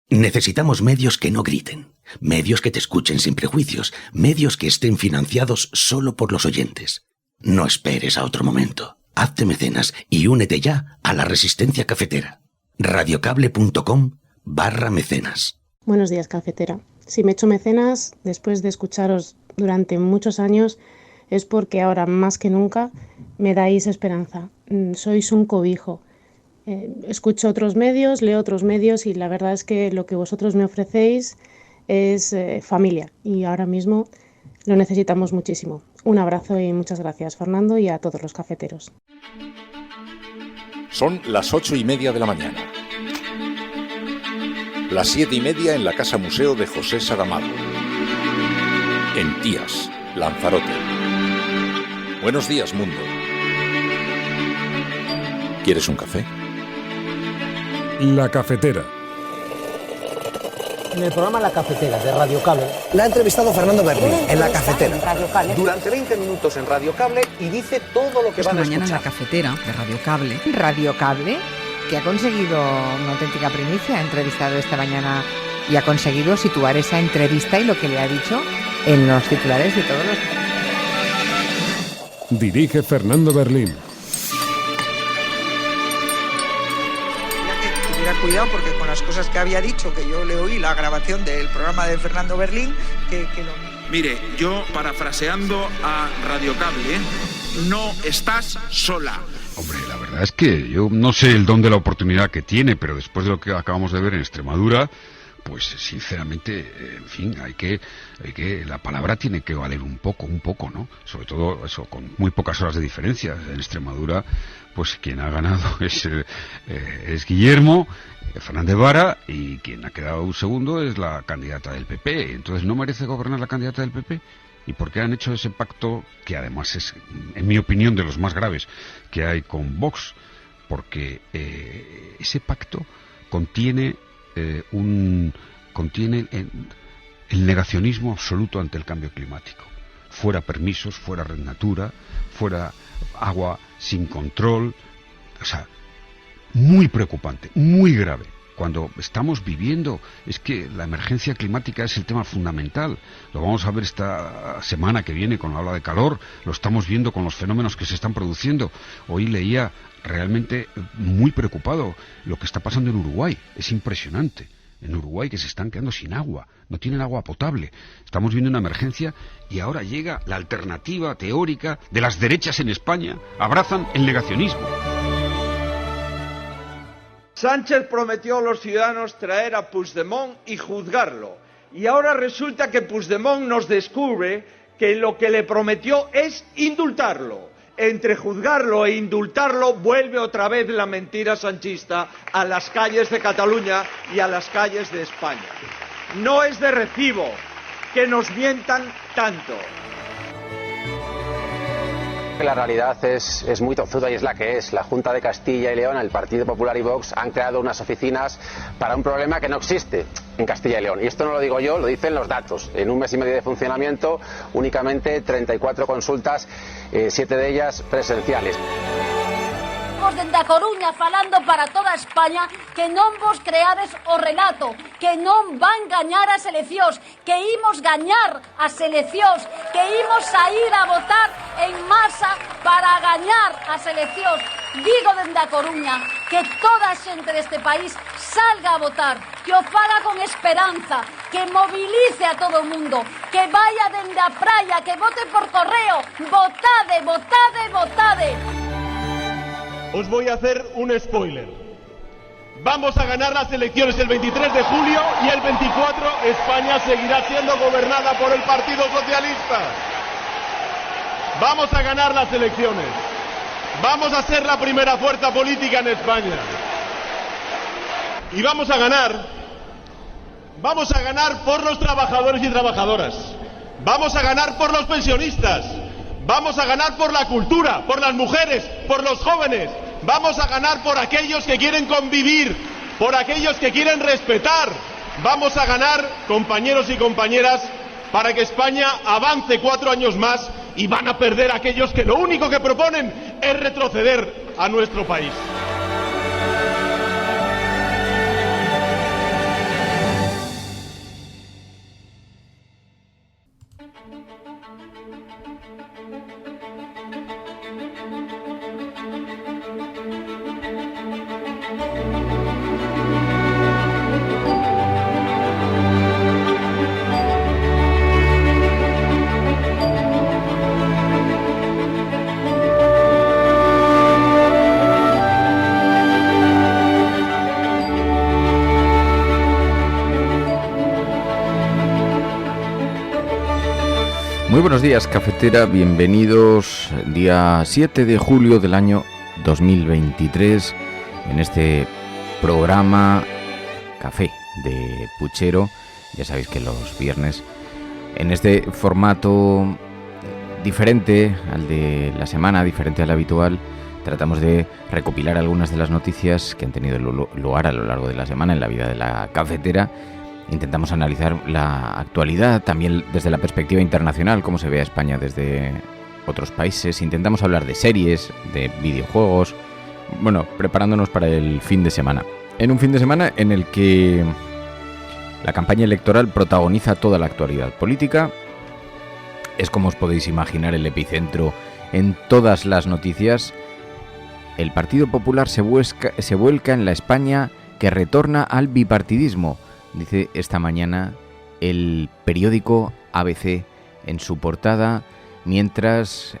Necesitamos medios que no griten, medios que te escuchen sin prejuicios, medios que estén financiados solo por los oyentes. No esperes a otro momento. Hazte mecenas y únete ya a la Resistencia Cafetera. radiocable.com/mecenas. Buenos días, cafetera. Si me he hecho mecenas después de escucharos durante muchos años es porque ahora más que nunca me dais esperanza. Sois un cobijo. Escucho otros medios, leo otros medios y la verdad es que lo que vosotros me ofrecéis es familia y ahora mismo lo necesitamos muchísimo. Un abrazo y muchas gracias, Fernando, y a todos los cafeteros. Son las 8:30 de la mañana. Las 7:30 en la Casa Museo de José Saramago. En Tías, Lanzarote. Buenos días, mundo. ¿Quieres un café? La Cafetera. En el programa La Cafetera de Radio Cable la ha entrevistado Fernando Berlín en La Cafetera. Durante 20 minutos en Radio Cable y dice todo lo que van a escuchar. Esta mañana en La Cafetera de Radio Cable. Radio Cable, que ha conseguido una auténtica primicia, ha entrevistado esta mañana y ha conseguido situar esa entrevista y lo que le ha dicho en los titulares de todos los... Dirige Fernando Berlín. Cuidado porque con las cosas que había dicho, que yo le oí la grabación del programa de Fernando Berlín, que lo... Mire, yo parafraseando a Radio Cable, no estás sola. Hombre, la verdad es que yo no sé el don de la oportunidad que tiene, pero después de lo que acabamos de ver en Extremadura, pues sinceramente, en fin, hay que la palabra tiene que valer un poco, ¿no? Sobre todo eso, con muy pocas horas de diferencia. En Extremadura, pues quien ha ganado es Guillermo Fernández Vara, y quien ha quedado un segundo es la candidata del PP. Entonces, ¿no merece gobernar la candidata del PP? ¿Y por qué han hecho ese pacto, que además es, en mi opinión, de los más graves que hay con Vox? Porque ese pacto contiene el negacionismo absoluto ante el cambio climático. Fuera permisos, fuera red natura, fuera agua sin control. O sea, muy preocupante, muy grave. Cuando estamos viviendo, es que la emergencia climática es el tema fundamental. Lo vamos a ver esta semana que viene con la ola de calor, lo estamos viendo con los fenómenos que se están produciendo. Hoy leía realmente muy preocupado lo que está pasando en Uruguay. Es impresionante. En Uruguay, que se están quedando sin agua, no tienen agua potable. Estamos viendo una emergencia y ahora llega la alternativa teórica de las derechas en España. Abrazan el negacionismo. Sánchez prometió a los ciudadanos traer a Puigdemont y juzgarlo. Y ahora resulta que Puigdemont nos descubre que lo que le prometió es indultarlo. Entre juzgarlo e indultarlo vuelve otra vez la mentira sanchista a las calles de Cataluña y a las calles de España. No es de recibo que nos mientan tanto. La realidad es muy tozuda y es la que es. La Junta de Castilla y León, el Partido Popular y Vox han creado unas oficinas para un problema que no existe en Castilla y León. Y esto no lo digo yo, lo dicen los datos. En un mes y medio de funcionamiento, únicamente 34 consultas, 7 de ellas presenciales. Dende a Coruña falando para toda España que non vos creades o relato, que non van gañar as eleccións, que imos gañar as eleccións, que imos a ir a votar en masa para gañar as eleccións. Digo dende a Coruña que toda a xente deste país salga a votar, que o faga con esperanza, que movilice a todo o mundo, que vaya dende a praia, que vote por correo. Votade, votade, votade. Os voy a hacer un spoiler. Vamos a ganar las elecciones el 23 de julio y el 24 España seguirá siendo gobernada por el Partido Socialista. Vamos a ganar las elecciones. Vamos a ser la primera fuerza política en España. Y vamos a ganar. Vamos a ganar por los trabajadores y trabajadoras. Vamos a ganar por los pensionistas. Vamos a ganar por la cultura, por las mujeres, por los jóvenes. Vamos a ganar por aquellos que quieren convivir, por aquellos que quieren respetar. Vamos a ganar, compañeros y compañeras, para que España avance 4 años más, y van a perder aquellos que lo único que proponen es retroceder a nuestro país. Muy buenos días, cafetera, bienvenidos día 7 de julio del año 2023 en este programa Café de Puchero. Ya sabéis que los viernes, en este formato diferente al de la semana, diferente al habitual, tratamos de recopilar algunas de las noticias que han tenido lugar a lo largo de la semana en la vida de la cafetera. Intentamos analizar la actualidad, también desde la perspectiva internacional, cómo se ve a España desde otros países. Intentamos hablar de series, de videojuegos, bueno, preparándonos para el fin de semana. En un fin de semana en el que la campaña electoral protagoniza toda la actualidad política. Es, como os podéis imaginar, el epicentro en todas las noticias. El Partido Popular se vuelca en la España que retorna al bipartidismo, dice esta mañana el periódico ABC en su portada, mientras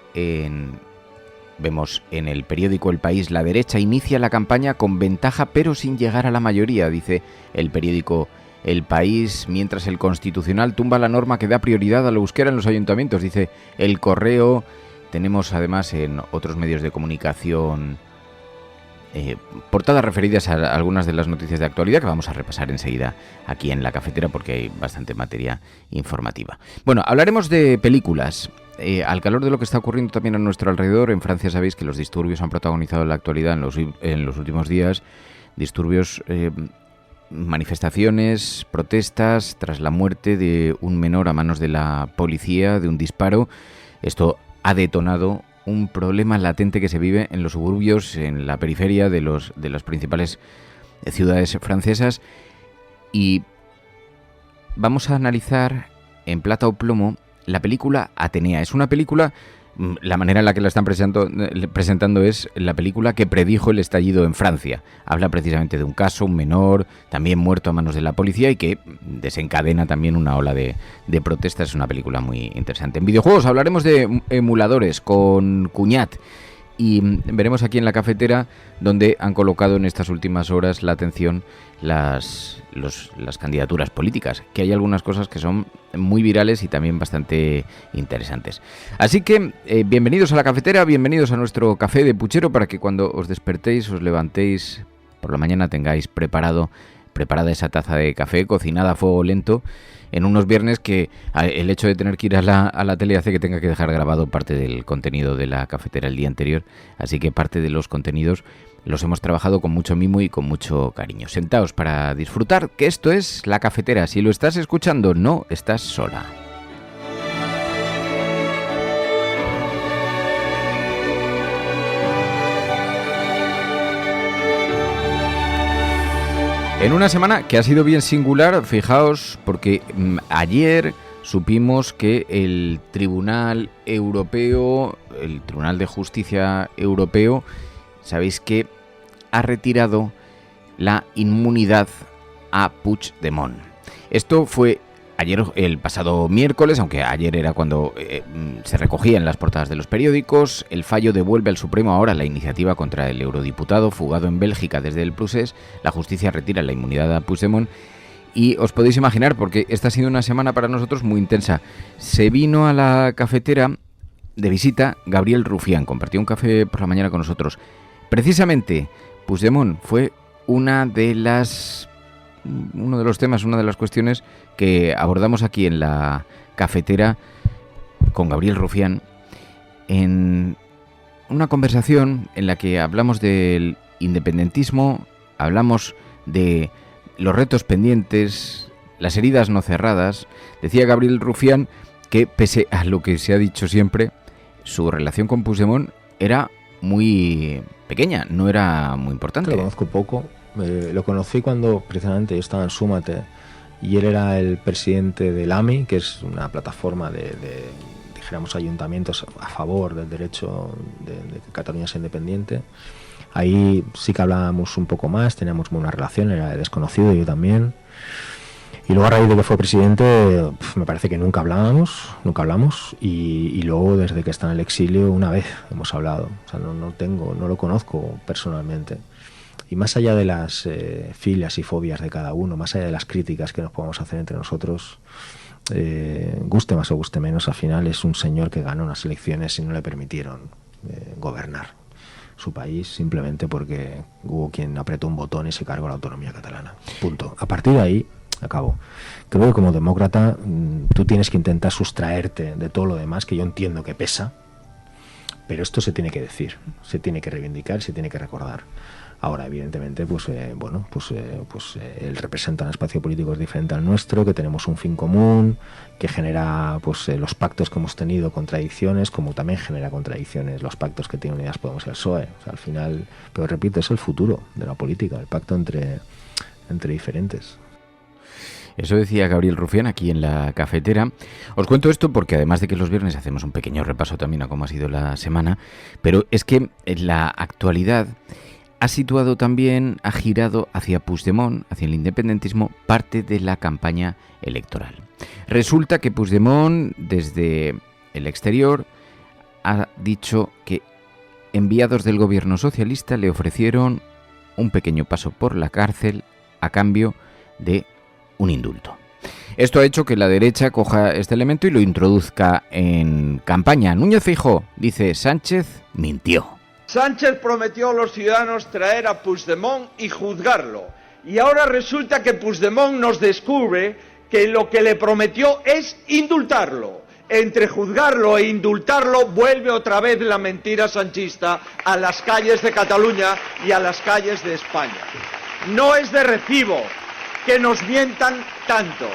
vemos en el periódico El País: la derecha inicia la campaña con ventaja pero sin llegar a la mayoría, dice el periódico El País, mientras el Constitucional tumba la norma que da prioridad a la euskera en los ayuntamientos, dice El Correo. Tenemos además en otros medios de comunicación portadas referidas a algunas de las noticias de actualidad que vamos a repasar enseguida aquí en la cafetera porque hay bastante materia informativa. Bueno, hablaremos de películas. Al calor de lo que está ocurriendo también a nuestro alrededor, en Francia sabéis que los disturbios han protagonizado la actualidad en los últimos días. Disturbios, manifestaciones, protestas tras la muerte de un menor a manos de la policía, de un disparo. Esto ha detonado un problema latente que se vive en los suburbios, en la periferia de las principales ciudades francesas. Y vamos a analizar en plata o plomo la película Atenea. Es una película, la manera en la que la están presentando es la película que predijo el estallido en Francia. Habla precisamente de un caso, un menor, también muerto a manos de la policía y que desencadena también una ola de protestas. Es una película muy interesante. En videojuegos hablaremos de emuladores con Cuñat y veremos aquí en la cafetera donde han colocado en estas últimas horas la atención las candidaturas políticas, que hay algunas cosas que son muy virales y también bastante interesantes. Así que bienvenidos a la cafetera, bienvenidos a nuestro café de Puchero, para que cuando os despertéis, os levantéis por la mañana, tengáis preparada esa taza de café cocinada a fuego lento en unos viernes que el hecho de tener que ir a la tele hace que tenga que dejar grabado parte del contenido de la cafetera el día anterior, así que parte de los contenidos los hemos trabajado con mucho mimo y con mucho cariño. Sentaos para disfrutar, que esto es la cafetera. Si lo estás escuchando, no estás sola. En una semana que ha sido bien singular, fijaos, porque ayer supimos que el Tribunal Europeo, el Tribunal de Justicia Europeo, sabéis que ha retirado la inmunidad a Puigdemont. Esto fue ayer, el pasado miércoles, aunque ayer era cuando se recogía en las portadas de los periódicos. El fallo devuelve al Supremo ahora la iniciativa contra el eurodiputado fugado en Bélgica desde el Procés. La justicia retira la inmunidad a Puigdemont. Y os podéis imaginar, porque esta ha sido una semana para nosotros muy intensa. Se vino a la cafetera de visita Gabriel Rufián, compartió un café por la mañana con nosotros. Precisamente, Puigdemont fue uno de los temas, una de las cuestiones que abordamos aquí en la cafetera con Gabriel Rufián, en una conversación en la que hablamos del independentismo, hablamos de los retos pendientes, las heridas no cerradas. Decía Gabriel Rufián que, pese a lo que se ha dicho siempre, su relación con Puigdemont era muy pequeña, no era muy importante. Lo conozco poco, lo conocí cuando precisamente yo estaba en Súmate y él era el presidente del AMI, que es una plataforma de dijéramos, ayuntamientos a favor del derecho de que Cataluña sea independiente. Ahí sí que hablábamos un poco más, teníamos buena relación, era desconocido, yo también. Y luego, a raíz de que fue presidente, me parece que nunca hablamos, y luego desde que está en el exilio una vez hemos hablado. O sea, no lo conozco personalmente. Y más allá de las filias y fobias de cada uno, más allá de las críticas que nos podamos hacer entre nosotros, guste más o guste menos, al final es un señor que ganó unas elecciones y no le permitieron gobernar su país simplemente porque hubo quien apretó un botón y se cargó la autonomía catalana. Punto. A partir de ahí, acabo. Creo que como demócrata tú tienes que intentar sustraerte de todo lo demás, que yo entiendo que pesa, pero esto se tiene que decir, se tiene que reivindicar, se tiene que recordar. Ahora, evidentemente, él representa un espacio político diferente al nuestro, que tenemos un fin común, que genera los pactos que hemos tenido, contradicciones, como también genera contradicciones los pactos que tiene Unidas Podemos y el PSOE. O sea, al final, pero repito, es el futuro de la política, el pacto entre diferentes. Eso decía Gabriel Rufián aquí en La Cafetera. Os cuento esto porque además de que los viernes hacemos un pequeño repaso también a cómo ha sido la semana, pero es que en la actualidad ha situado también, ha girado hacia Puigdemont, hacia el independentismo, parte de la campaña electoral. Resulta que Puigdemont, desde el exterior, ha dicho que enviados del gobierno socialista le ofrecieron un pequeño paso por la cárcel a cambio de un indulto. Esto ha hecho que la derecha coja este elemento y lo introduzca en campaña. Núñez Feijóo dice: Sánchez mintió. Sánchez prometió a los ciudadanos traer a Puigdemont y juzgarlo. Y ahora resulta que Puigdemont nos descubre que lo que le prometió es indultarlo. Entre juzgarlo e indultarlo vuelve otra vez la mentira sanchista a las calles de Cataluña y a las calles de España. No es de recibo que nos mientan tanto.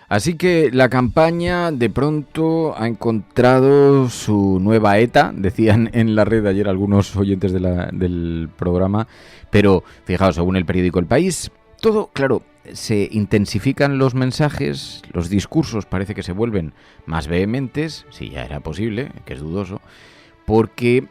Así que la campaña de pronto ha encontrado su nueva ETA, decían en la red ayer algunos oyentes del programa, pero fijaos, según el periódico El País, todo, claro, se intensifican los mensajes, los discursos parece que se vuelven más vehementes, si ya era posible, que es dudoso, porque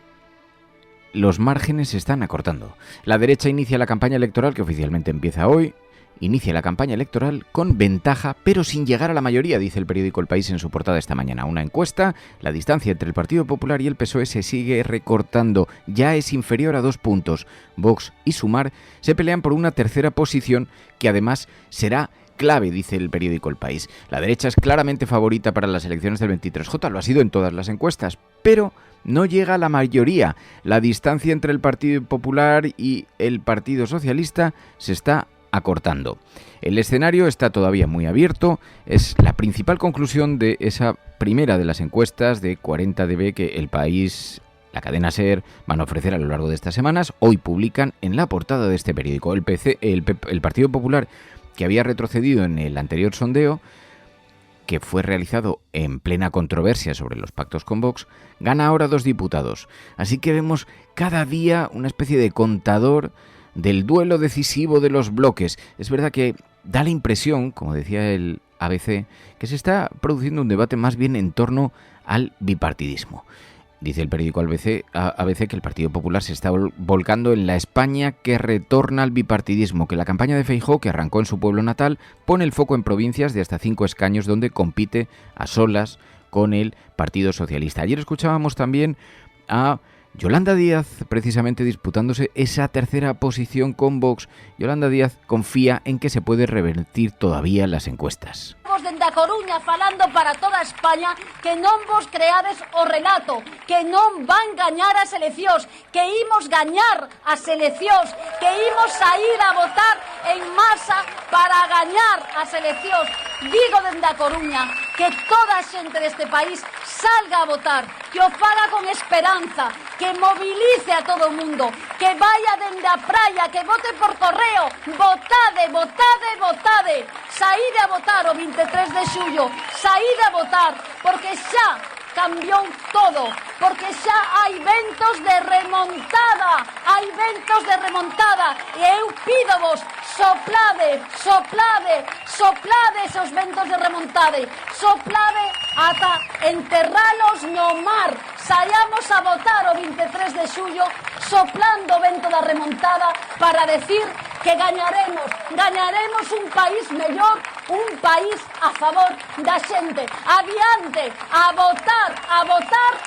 los márgenes se están acortando. La derecha inicia la campaña electoral, que oficialmente empieza hoy. Inicia la campaña electoral con ventaja, pero sin llegar a la mayoría, dice el periódico El País en su portada esta mañana. Una encuesta, la distancia entre el Partido Popular y el PSOE se sigue recortando, ya es inferior a 2 puntos. Vox y Sumar se pelean por una tercera posición que además será clave, dice el periódico El País. La derecha es claramente favorita para las elecciones del 23J, lo ha sido en todas las encuestas, pero no llega a la mayoría. La distancia entre el Partido Popular y el Partido Socialista se está acortando. El escenario está todavía muy abierto, es la principal conclusión de esa primera de las encuestas de 40dB que El País, la cadena SER, van a ofrecer a lo largo de estas semanas. Hoy publican en la portada de este periódico. El Partido Popular, que había retrocedido en el anterior sondeo, que fue realizado en plena controversia sobre los pactos con Vox, gana ahora 2 diputados. Así que vemos cada día una especie de contador del duelo decisivo de los bloques. Es verdad que da la impresión, como decía el ABC, que se está produciendo un debate más bien en torno al bipartidismo. Dice el periódico ABC que el Partido Popular se está volcando en la España que retorna al bipartidismo, que la campaña de Feijóo, que arrancó en su pueblo natal, pone el foco en provincias de hasta 5 escaños donde compite a solas con el Partido Socialista. Ayer escuchábamos también a Yolanda Díaz, precisamente disputándose esa tercera posición con Vox. Yolanda Díaz confía en que se puede revertir todavía las encuestas. Dende a Coruña falando para toda España que non vos creades o relato, que non van gañar as eleccións, que imos gañar as eleccións, que imos sair a votar en masa para gañar as eleccións. Digo dende a Coruña que toda a xente deste país salga a votar, que o faga con esperanza, que movilice a todo o mundo, que vaya dende a praia, que vote por correo. Votade, votade, votade. Saíde a votar o 23 de xullo, saíde a votar, porque xa cambiou todo, porque xa hai ventos de remontada, e eu pídovos, soplade, soplade, soplade esos ventos de remontada, soplade ata enterralos no mar. Saíamos a votar o 23 de xullo soplando o vento da remontada para decir que gañaremos un país mellor, un país a favor da xente. Adiante, a votar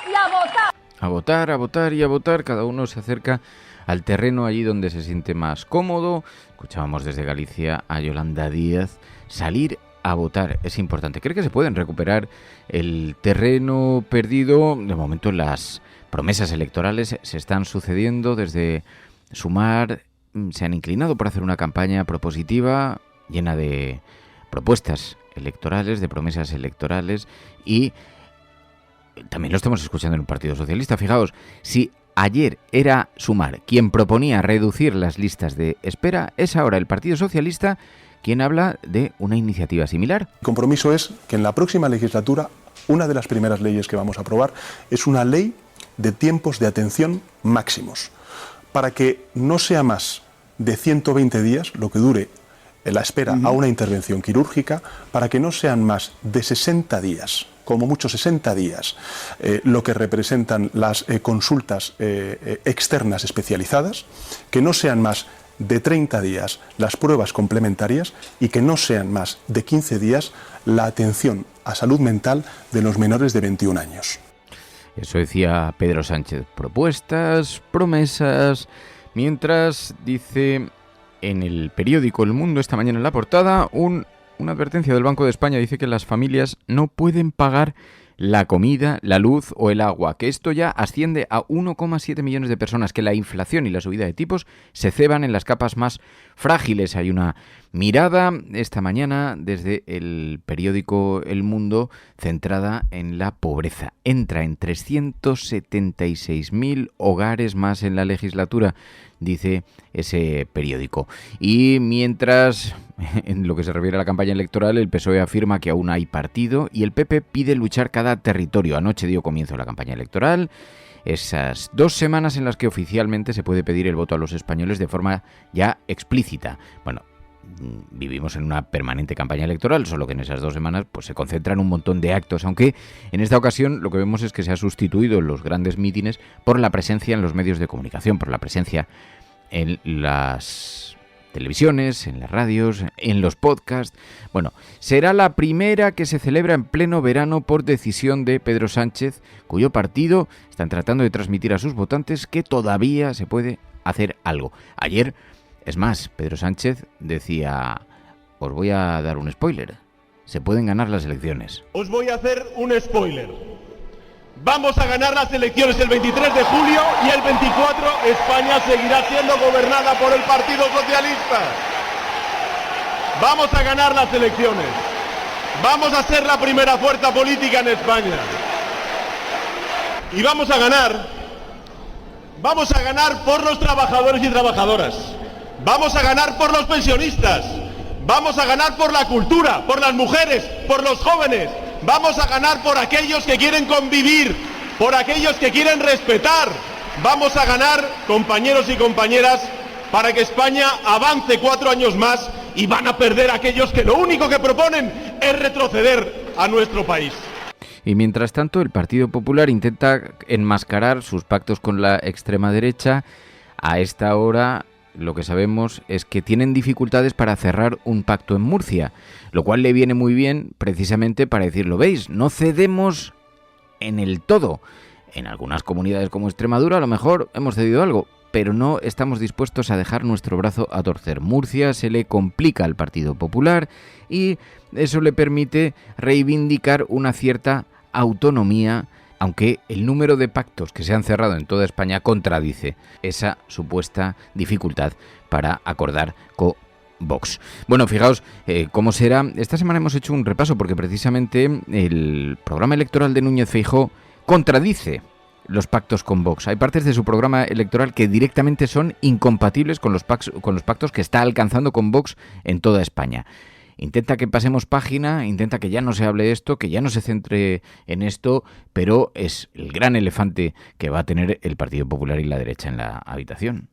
e a votar. A votar, a votar y a votar, cada uno se acerca al terreno allí donde se siente más cómodo. Escuchábamos desde Galicia a Yolanda Díaz salir a votar es importante. ¿Cree que se pueden recuperar el terreno perdido? De momento las promesas electorales se están sucediendo. Desde Sumar se han inclinado por hacer una campaña propositiva llena de propuestas electorales, de promesas electorales, y también lo estamos escuchando en un Partido Socialista. Fijaos, si ayer era Sumar quien proponía reducir las listas de espera, es ahora el Partido Socialista quien habla de una iniciativa similar. El compromiso es que en la próxima legislatura una de las primeras leyes que vamos a aprobar es una ley de tiempos de atención máximos, para que no sea más de 120 días lo que dure la espera a una intervención quirúrgica, para que no sean más de 60 días, como mucho 60 días, lo que representan las consultas externas especializadas, que no sean más de 30 días las pruebas complementarias y que no sean más de 15 días la atención a salud mental de los menores de 21 años. Eso decía Pedro Sánchez. Propuestas, promesas. Mientras, dice en el periódico El Mundo esta mañana en la portada, una advertencia del Banco de España. Dice que las familias no pueden pagar la comida, la luz o el agua, que esto ya asciende a 1,7 millones de personas, que la inflación y la subida de tipos se ceban en las capas más frágiles. Hay una mirada esta mañana desde el periódico El Mundo centrada en la pobreza. Entra en 376.000 hogares más en la legislatura, dice ese periódico. Y mientras, en lo que se refiere a la campaña electoral, el PSOE afirma que aún hay partido y el PP pide luchar cada territorio. Anoche dio comienzo la campaña electoral. Esas 2 semanas en las que oficialmente se puede pedir el voto a los españoles de forma ya explícita. Bueno, vivimos en una permanente campaña electoral, solo que en esas 2 semanas pues se concentran un montón de actos, aunque en esta ocasión lo que vemos es que se ha sustituido los grandes mítines por la presencia en los medios de comunicación, por la presencia en las televisiones, en las radios, en los podcasts. Bueno, será la primera que se celebra en pleno verano por decisión de Pedro Sánchez, cuyo partido están tratando de transmitir a sus votantes que todavía se puede hacer algo. Ayer, es más, Pedro Sánchez decía, os voy a dar un spoiler, se pueden ganar las elecciones. Os voy a hacer un spoiler. Vamos a ganar las elecciones el 23 de julio y el 24 España seguirá siendo gobernada por el Partido Socialista. Vamos a ganar las elecciones. Vamos a ser la primera fuerza política en España. Y vamos a ganar por los trabajadores y trabajadoras. Vamos a ganar por los pensionistas. Vamos a ganar por la cultura, por las mujeres, por los jóvenes. Vamos a ganar por aquellos que quieren convivir, por aquellos que quieren respetar. Vamos a ganar, compañeros y compañeras, para que España avance 4 años más, y van a perder aquellos que lo único que proponen es retroceder a nuestro país. Y mientras tanto, el Partido Popular intenta enmascarar sus pactos con la extrema derecha. A esta hora, lo que sabemos es que tienen dificultades para cerrar un pacto en Murcia, lo cual le viene muy bien precisamente para decirlo, veis, no cedemos en el todo. En algunas comunidades como Extremadura a lo mejor hemos cedido algo, pero no estamos dispuestos a dejar nuestro brazo a torcer. Murcia se le complica al Partido Popular y eso le permite reivindicar una cierta autonomía, aunque el número de pactos que se han cerrado en toda España contradice esa supuesta dificultad para acordar con Vox. Bueno, fijaos cómo será. Esta semana hemos hecho un repaso porque precisamente el programa electoral de Núñez Feijóo contradice los pactos con Vox. Hay partes de su programa electoral que directamente son incompatibles con los pactos que está alcanzando con Vox en toda España. Intenta que pasemos página, intenta que ya no se hable de esto, que ya no se centre en esto, pero es el gran elefante que va a tener el Partido Popular y la derecha en la habitación.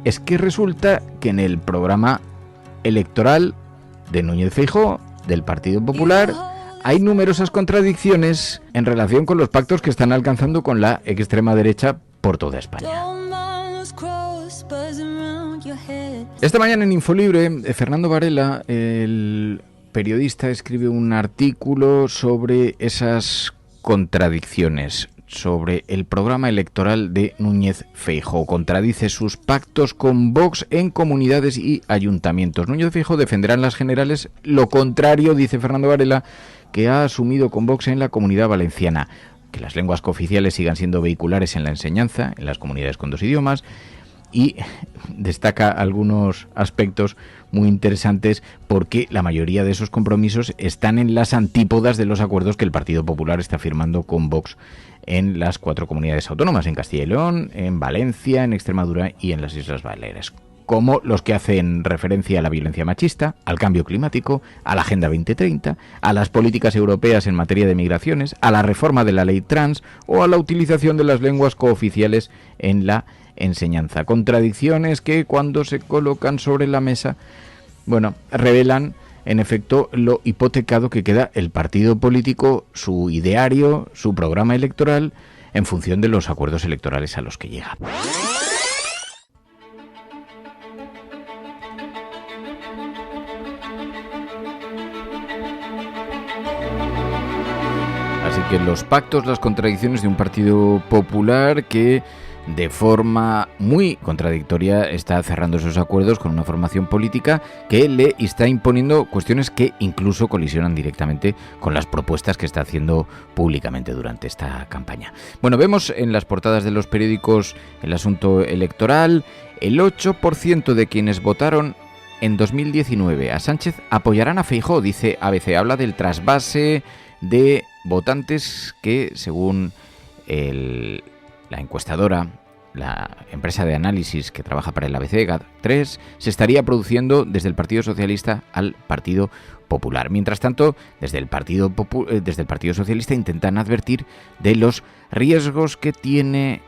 Es que resulta que en el programa electoral de Núñez Feijóo, del Partido Popular, hay numerosas contradicciones en relación con los pactos que están alcanzando con la extrema derecha por toda España. Esta mañana en Infolibre, Fernando Varela, el periodista, escribe un artículo sobre esas contradicciones. sobre el programa electoral de Núñez Feijóo. Contradice sus pactos con Vox en comunidades y ayuntamientos. Núñez Feijóo defenderá en las generales lo contrario, dice Fernando Varela, que ha asumido con Vox en la Comunidad Valenciana. Que las lenguas cooficiales sigan siendo vehiculares en la enseñanza, en las comunidades con 2 idiomas, y destaca algunos aspectos muy interesantes porque la mayoría de esos compromisos están en las antípodas de los acuerdos que el Partido Popular está firmando con Vox en las 4 comunidades autónomas, en Castilla y León, en Valencia, en Extremadura y en las Islas Baleares, como los que hacen referencia a la violencia machista, al cambio climático, a la Agenda 2030, a las políticas europeas en materia de migraciones, a la reforma de la ley trans o a la utilización de las lenguas cooficiales en la enseñanza. Contradicciones que, cuando se colocan sobre la mesa, revelan en efecto lo hipotecado que queda el partido político, su ideario, su programa electoral, en función de los acuerdos electorales a los que llega. Así que los pactos, las contradicciones de un partido popular que de forma muy contradictoria está cerrando esos acuerdos con una formación política que le está imponiendo cuestiones que incluso colisionan directamente con las propuestas que está haciendo públicamente durante esta campaña. Bueno, vemos en las portadas de los periódicos el asunto electoral. El 8% de quienes votaron en 2019 a Sánchez apoyarán a Feijóo, dice ABC. Habla del trasvase de votantes que, según la encuestadora, la empresa de análisis que trabaja para el ABC, GAD3, se estaría produciendo desde el Partido Socialista al Partido Popular. Mientras tanto, desde el Partido Socialista intentan advertir de los riesgos que tiene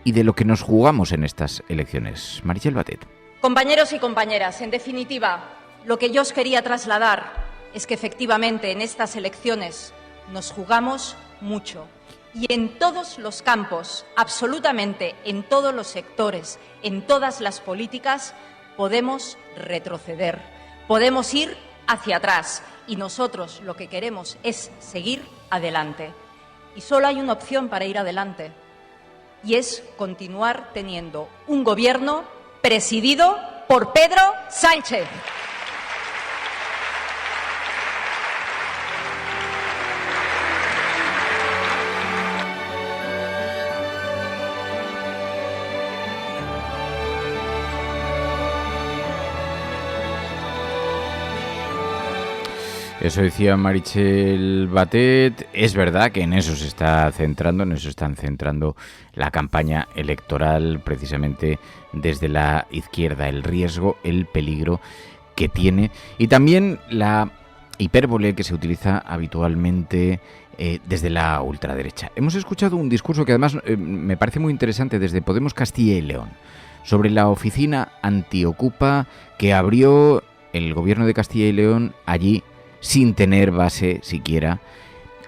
y de lo que nos jugamos en estas elecciones. Meritxell Batet. Compañeros y compañeras, en definitiva, lo que yo os quería trasladar es que efectivamente en estas elecciones nos jugamos mucho. Y en todos los campos, absolutamente en todos los sectores, en todas las políticas, podemos retroceder, podemos ir hacia atrás y nosotros lo que queremos es seguir adelante. Y solo hay una opción para ir adelante y es continuar teniendo un gobierno presidido por Pedro Sánchez. Eso decía Meritxell Batet. Es verdad que en eso se está centrando, en eso están centrando la campaña electoral precisamente desde la izquierda, el riesgo, el peligro que tiene y también la hipérbole que se utiliza habitualmente desde la ultraderecha. Hemos escuchado un discurso que además me parece muy interesante desde Podemos Castilla y León sobre la oficina antiocupa que abrió el gobierno de Castilla y León allí sin tener base siquiera,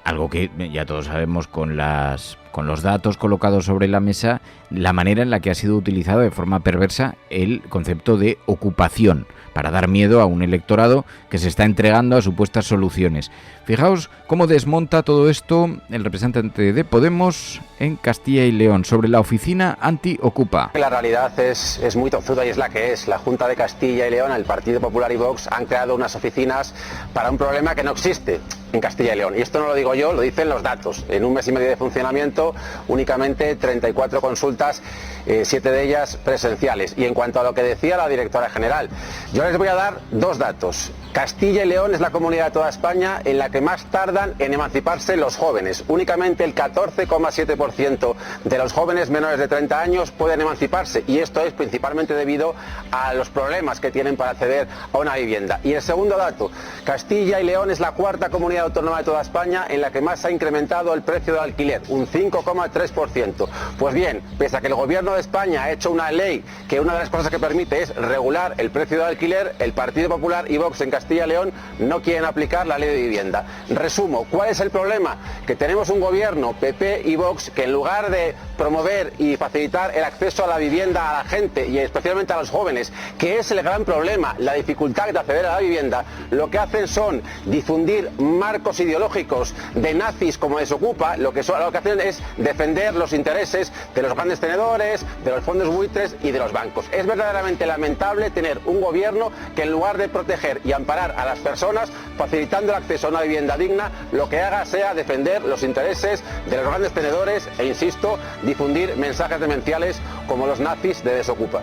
algo que ya todos sabemos con los datos colocados sobre la mesa, la manera en la que ha sido utilizado de forma perversa el concepto de ocupación para dar miedo a un electorado que se está entregando a supuestas soluciones. Fijaos cómo desmonta todo esto el representante de Podemos en Castilla y León sobre la oficina anti-ocupa. La realidad es muy tozuda y es la que es. La Junta de Castilla y León, el Partido Popular y Vox han creado unas oficinas para un problema que no existe en Castilla y León. Y esto no lo digo yo, lo dicen los datos. En un mes y medio de funcionamiento, únicamente 34 consultas, 7 de ellas presenciales. Y en cuanto a lo que decía la directora general, yo les voy a dar 2 datos. Castilla y León es la comunidad de toda España en la que más tardan en emanciparse los jóvenes. Únicamente el 14,7% de los jóvenes menores de 30 años pueden emanciparse y esto es principalmente debido a los problemas que tienen para acceder a una vivienda. Y el segundo dato, Castilla y León es la 4ª comunidad autónoma de toda España en la que más ha incrementado el precio del alquiler, un 5,3%. Pues bien, pese a que el gobierno de España ha hecho una ley que una de las cosas que permite es regular el precio del alquiler, el Partido Popular y Vox en Castilla y León no quieren aplicar la ley de vivienda. Resumo, ¿cuál es el problema? Que tenemos un gobierno PP y Vox que en lugar de promover y facilitar el acceso a la vivienda a la gente y especialmente a los jóvenes, que es el gran problema, la dificultad de acceder a la vivienda, lo que hacen son difundir marcos ideológicos de nazis como Desocupa, lo que hacen es defender los intereses de los grandes tenedores, de los fondos buitres y de los bancos. Es verdaderamente lamentable tener un gobierno que en lugar de proteger y amparar a las personas, facilitando el acceso a una vivienda digna, lo que haga sea defender los intereses de los grandes tenedores e, insisto, difundir mensajes demenciales como los nazis de Desocupa.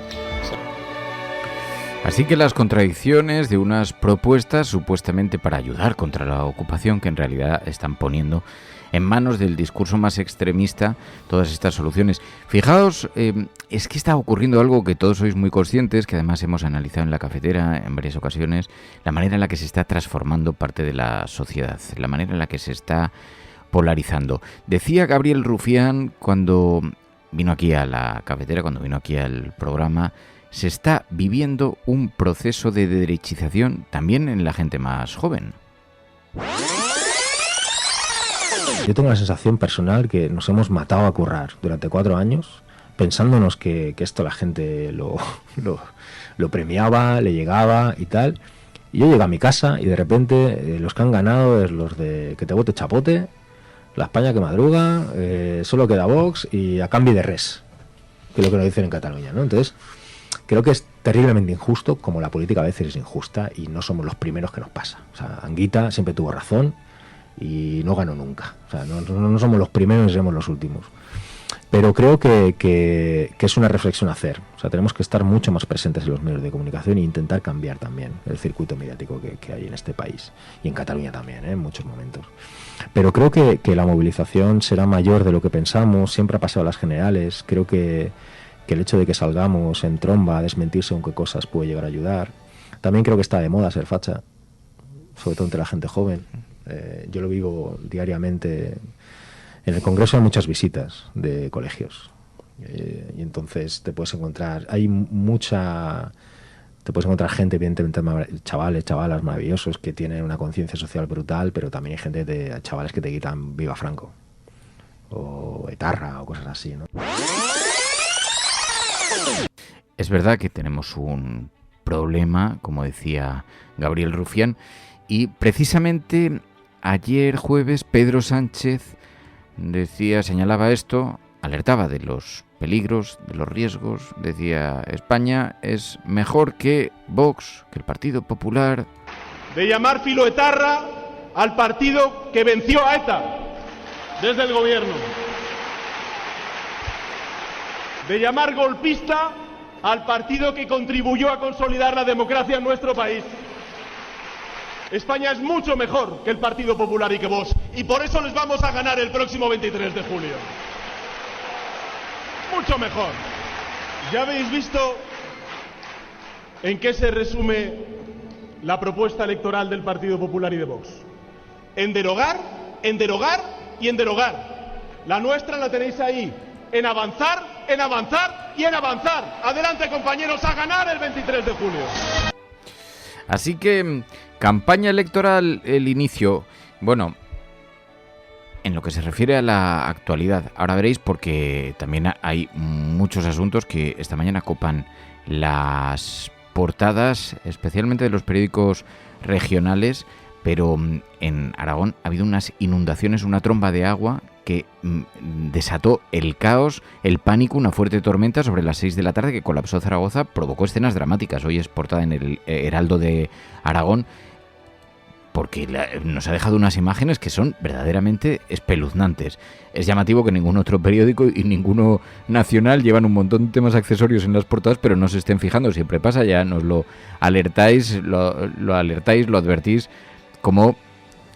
Así que las contradicciones de unas propuestas supuestamente para ayudar contra la ocupación, que en realidad están poniendo en manos del discurso más extremista todas estas soluciones. Fijaos, es que está ocurriendo algo que todos sois muy conscientes, que además hemos analizado en la cafetera en varias ocasiones, la manera en la que se está transformando parte de la sociedad, la manera en la que se está polarizando. Decía Gabriel Rufián cuando vino aquí a la cafetera, cuando vino aquí al programa, se está viviendo un proceso de derechización también en la gente más joven. Yo tengo la sensación personal que nos hemos matado a currar durante 4 años pensándonos que esto la gente lo premiaba, le llegaba y tal. Y yo llego a mi casa y de repente los que han ganado es los de que te vote chapote, la España que madruga, solo queda Vox y a cambio de res, que es lo que nos dicen en Cataluña, ¿no? Entonces, creo que es terriblemente injusto, como la política a veces es injusta y no somos los primeros que nos pasa. O sea, Anguita siempre tuvo razón y no ganó nunca. O sea, no somos los primeros ni seremos los últimos. Pero creo que es una reflexión a hacer. O sea, tenemos que estar mucho más presentes en los medios de comunicación e intentar cambiar también el circuito mediático que hay en este país. Y en Cataluña también, en muchos momentos. Pero creo que la movilización será mayor de lo que pensamos. Siempre ha pasado a las generales. Creo que el hecho de que salgamos en tromba a desmentir según qué cosas puede llegar a ayudar. También creo que está de moda ser facha, sobre todo entre la gente joven. Yo lo vivo diariamente. En el Congreso hay muchas visitas de colegios y entonces te puedes encontrar, te puedes encontrar gente, evidentemente, chavalas maravillosos que tienen una conciencia social brutal, pero también hay gente chavales que te gritan Viva Franco o Etarra o cosas así, ¿no? Es verdad que tenemos un problema, como decía Gabriel Rufián, y precisamente ayer jueves Pedro Sánchez señalaba esto, alertaba de los peligros, de los riesgos, decía España es mejor que Vox, que el Partido Popular. De llamar filoetarra al partido que venció a ETA desde el gobierno. De llamar golpista al partido que contribuyó a consolidar la democracia en nuestro país. España es mucho mejor que el Partido Popular y que Vox, y por eso les vamos a ganar el próximo 23 de julio. Mucho mejor. Ya habéis visto en qué se resume la propuesta electoral del Partido Popular y de Vox. En derogar, en derogar y en derogar. La nuestra la tenéis ahí. En avanzar y en avanzar. Adelante, compañeros, a ganar el 23 de julio. Así que, campaña electoral, el inicio. Bueno, en lo que se refiere a la actualidad, ahora veréis porque también hay muchos asuntos que esta mañana copan las portadas, especialmente de los periódicos regionales, pero en Aragón ha habido unas inundaciones, una tromba de agua que desató el caos, el pánico, una fuerte tormenta sobre las 6 de la tarde que colapsó Zaragoza, provocó escenas dramáticas. Hoy es portada en el Heraldo de Aragón, porque nos ha dejado unas imágenes que son verdaderamente espeluznantes. Es llamativo que ningún otro periódico y ninguno nacional llevan un montón de temas accesorios en las portadas, pero no se estén fijando. Siempre pasa, ya nos lo alertáis, lo advertís, como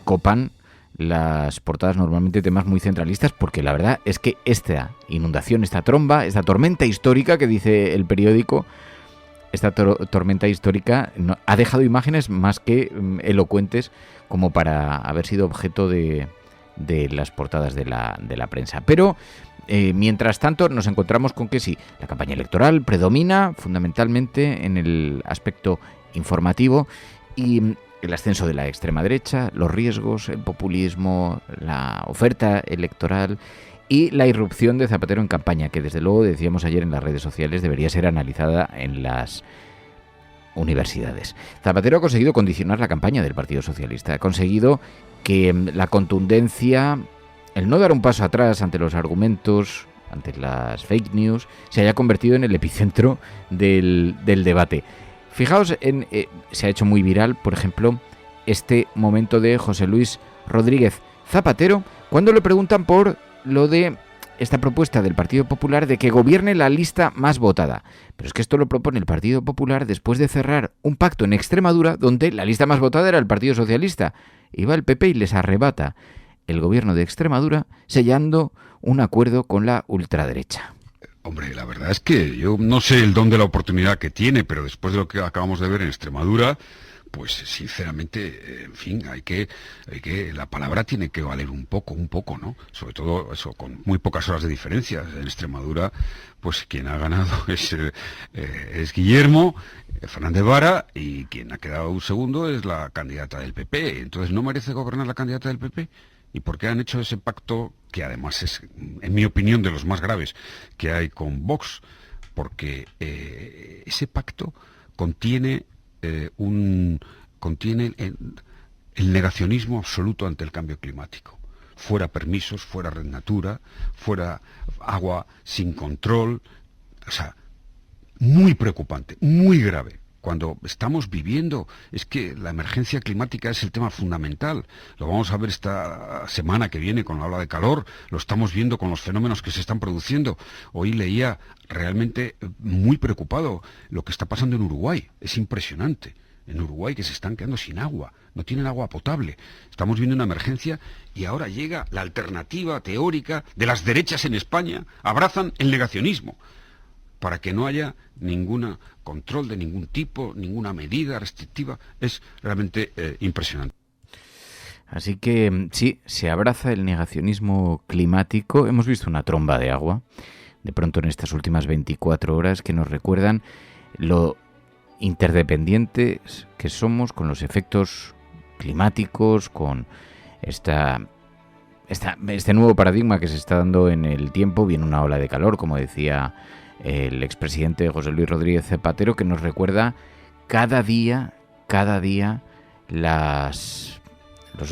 copan las portadas normalmente temas muy centralistas, porque la verdad es que esta inundación, esta tromba, esta tormenta histórica que dice el periódico, esta tormenta histórica ha dejado imágenes más que elocuentes como para haber sido objeto de las portadas de la prensa. Pero mientras tanto nos encontramos con que sí, la campaña electoral predomina fundamentalmente en el aspecto informativo y el ascenso de la extrema derecha, los riesgos, el populismo, la oferta electoral y la irrupción de Zapatero en campaña, que desde luego decíamos ayer en las redes sociales debería ser analizada en las universidades. Zapatero ha conseguido condicionar la campaña del Partido Socialista, ha conseguido que la contundencia, el no dar un paso atrás ante los argumentos, ante las fake news, se haya convertido en el epicentro del debate. Fijaos, se ha hecho muy viral, por ejemplo, este momento de José Luis Rodríguez Zapatero, cuando le preguntan por lo de esta propuesta del Partido Popular de que gobierne la lista más votada. Pero es que esto lo propone el Partido Popular después de cerrar un pacto en Extremadura donde la lista más votada era el Partido Socialista. Y va el PP y les arrebata el gobierno de Extremadura sellando un acuerdo con la ultraderecha. Hombre, la verdad es que yo no sé el don de la oportunidad que tiene, pero después de lo que acabamos de ver en Extremadura, pues sinceramente, en fin, la palabra tiene que valer un poco, ¿no? Sobre todo eso, con muy pocas horas de diferencia. En Extremadura, pues quien ha ganado es Guillermo Fernández Vara, y quien ha quedado un segundo es la candidata del PP. Entonces, ¿no merece gobernar la candidata del PP? ¿Y por qué han hecho ese pacto, que además es, en mi opinión, de los más graves que hay con Vox? Porque ese pacto contiene el negacionismo absoluto ante el cambio climático. Fuera permisos, fuera red natura, fuera agua sin control. O sea, muy preocupante, muy grave. Cuando estamos viviendo, es que la emergencia climática es el tema fundamental. Lo vamos a ver esta semana que viene con la ola de calor, lo estamos viendo con los fenómenos que se están produciendo. Hoy leía realmente muy preocupado lo que está pasando en Uruguay. Es impresionante. En Uruguay, que se están quedando sin agua, no tienen agua potable. Estamos viendo una emergencia y ahora llega la alternativa teórica de las derechas en España, abrazan el negacionismo para que no haya ningún control de ningún tipo, ninguna medida restrictiva. Es realmente impresionante. Así que sí, se abraza el negacionismo climático. Hemos visto una tromba de agua, de pronto en estas últimas 24 horas, que nos recuerdan lo interdependientes que somos con los efectos climáticos, con este nuevo paradigma que se está dando en el tiempo. Viene una ola de calor, como decía el expresidente José Luis Rodríguez Zapatero, que nos recuerda cada día los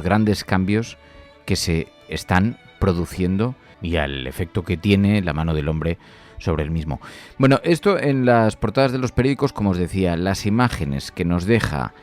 grandes cambios que se están produciendo y al efecto que tiene la mano del hombre sobre el mismo. Bueno, esto en las portadas de los periódicos, como os decía, las imágenes que nos deja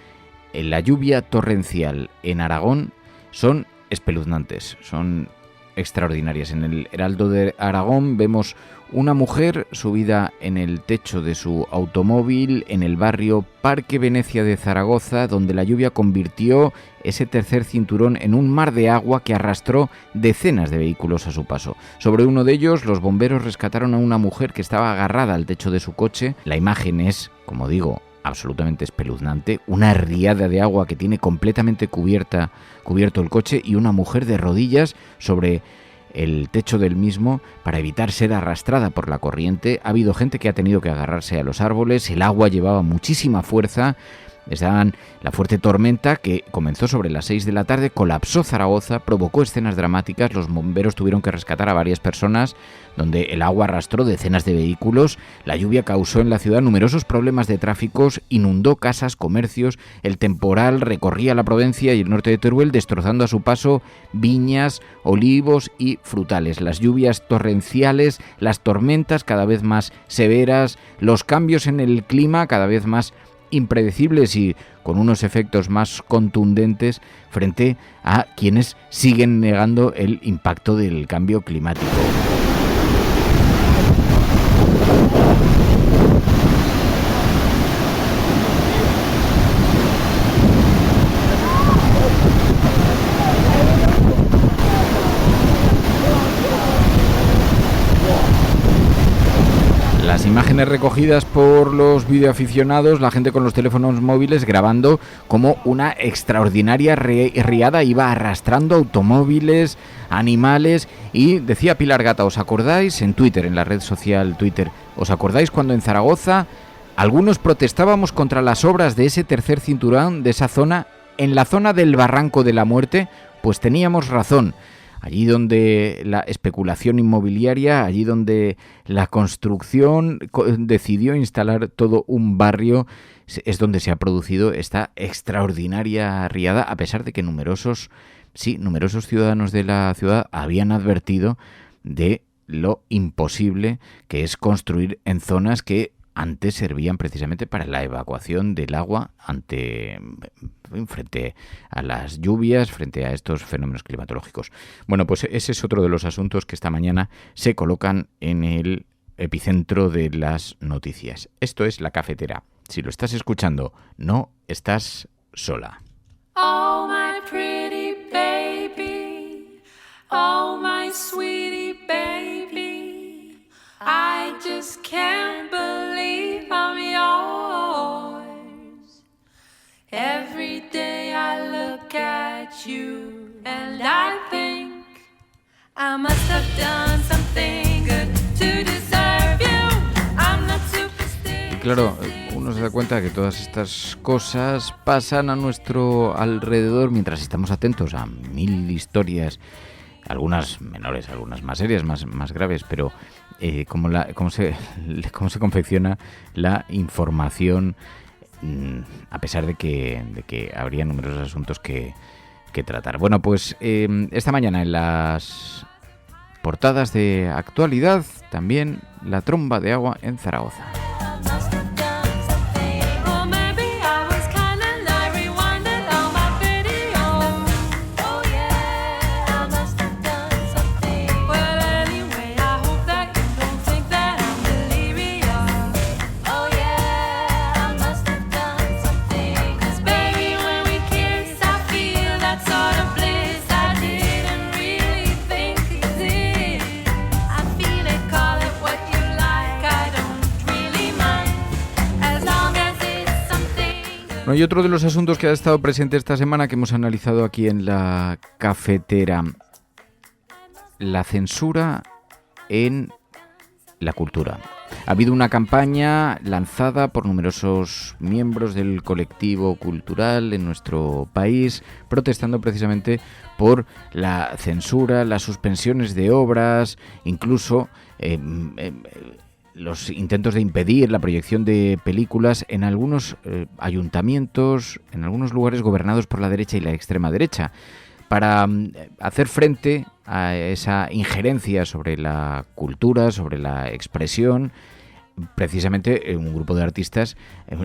la lluvia torrencial en Aragón son espeluznantes, son extraordinarias. En el Heraldo de Aragón vemos una mujer subida en el techo de su automóvil en el barrio Parque Venecia de Zaragoza, donde la lluvia convirtió ese tercer cinturón en un mar de agua que arrastró decenas de vehículos a su paso. Sobre uno de ellos, los bomberos rescataron a una mujer que estaba agarrada al techo de su coche. La imagen es, como digo, absolutamente espeluznante, una riada de agua que tiene completamente cubierto el coche y una mujer de rodillas sobre el techo del mismo para evitar ser arrastrada por la corriente. Ha habido gente que ha tenido que agarrarse a los árboles, el agua llevaba muchísima fuerza. La fuerte tormenta, que comenzó sobre las 6 de la tarde, colapsó Zaragoza, provocó escenas dramáticas. Los bomberos tuvieron que rescatar a varias personas, donde el agua arrastró decenas de vehículos. La lluvia causó en la ciudad numerosos problemas de tráfico, inundó casas, comercios. El temporal recorría la Provencia y el norte de Teruel, destrozando a su paso viñas, olivos y frutales. Las lluvias torrenciales, las tormentas cada vez más severas, los cambios en el clima cada vez más impredecibles y con unos efectos más contundentes frente a quienes siguen negando el impacto del cambio climático. Las imágenes recogidas por los videoaficionados, la gente con los teléfonos móviles grabando como una extraordinaria riada iba arrastrando automóviles, animales, y decía Pilar Gata, ¿os acordáis? En Twitter, en la red social Twitter, ¿os acordáis cuando en Zaragoza algunos protestábamos contra las obras de ese tercer cinturón de esa zona, en la zona del Barranco de la Muerte? Pues teníamos razón. allí donde la especulación inmobiliaria, allí donde la construcción decidió instalar todo un barrio, es donde se ha producido esta extraordinaria riada, a pesar de que numerosos ciudadanos de la ciudad habían advertido de lo imposible que es construir en zonas que antes servían precisamente para la evacuación del agua frente a las lluvias, frente a estos fenómenos climatológicos. Bueno, pues ese es otro de los asuntos que esta mañana se colocan en el epicentro de las noticias. Esto es La Cafetera. Si lo estás escuchando, no estás sola. Oh, my pretty baby, oh, my sweetie baby, I just can't believe I'm yours. Every day I look at you and I think I must have done something good to deserve you. I'm not superstitious. Y claro, uno se da cuenta que todas estas cosas pasan a nuestro alrededor mientras estamos atentos a mil historias, algunas menores, algunas más serias, más graves, pero cómo se confecciona la información, a pesar de que habría numerosos asuntos que tratar. Bueno, pues esta mañana en las portadas de actualidad, también la tromba de agua en Zaragoza. No, y otro de los asuntos que ha estado presente esta semana que hemos analizado aquí en La Cafetera, la censura en la cultura. Ha habido una campaña lanzada por numerosos miembros del colectivo cultural en nuestro país, protestando precisamente por la censura, las suspensiones de obras, incluso los intentos de impedir la proyección de películas en algunos ayuntamientos, en algunos lugares gobernados por la derecha y la extrema derecha, para hacer frente a esa injerencia sobre la cultura, sobre la expresión. Precisamente un grupo de artistas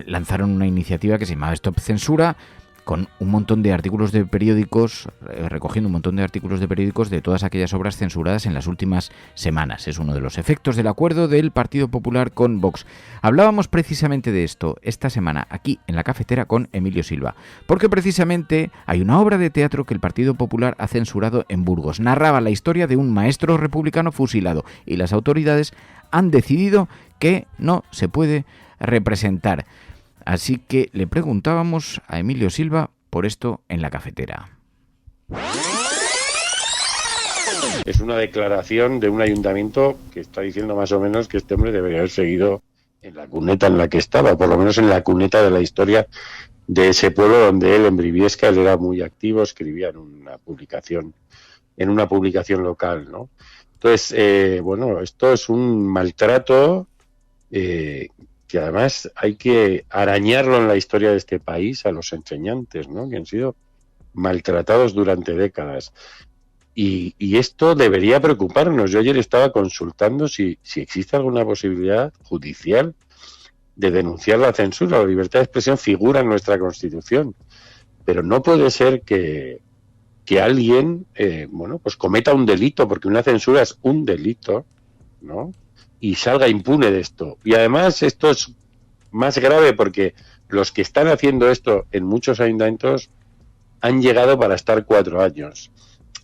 lanzaron una iniciativa que se llamaba Stop Censura, con un montón de artículos de periódicos, recogiendo un montón de artículos de periódicos de todas aquellas obras censuradas en las últimas semanas. Es uno de los efectos del acuerdo del Partido Popular con Vox. Hablábamos precisamente de esto esta semana aquí en La Cafetera con Emilio Silva, porque precisamente hay una obra de teatro que el Partido Popular ha censurado en Burgos. Narraba la historia de un maestro republicano fusilado y las autoridades han decidido que no se puede representar. Así que le preguntábamos a Emilio Silva por esto en La Cafetera. Es una declaración de un ayuntamiento que está diciendo más o menos que este hombre debería haber seguido en la cuneta en la que estaba, por lo menos en la cuneta de la historia de ese pueblo donde él, en Briviesca, él era muy activo, escribía en una publicación local, ¿no? Entonces, bueno, esto es un maltrato que además hay que arañarlo en la historia de este país a los enseñantes, ¿no? Que han sido maltratados durante décadas. Y esto debería preocuparnos. Yo ayer estaba consultando si existe alguna posibilidad judicial de denunciar la censura. La libertad de expresión figura en nuestra Constitución, pero no puede ser que alguien bueno, pues cometa un delito, porque una censura es un delito, ¿no? Y salga impune de esto. Y además esto es más grave porque los que están haciendo esto en muchos ayuntamientos han llegado para estar 4 años.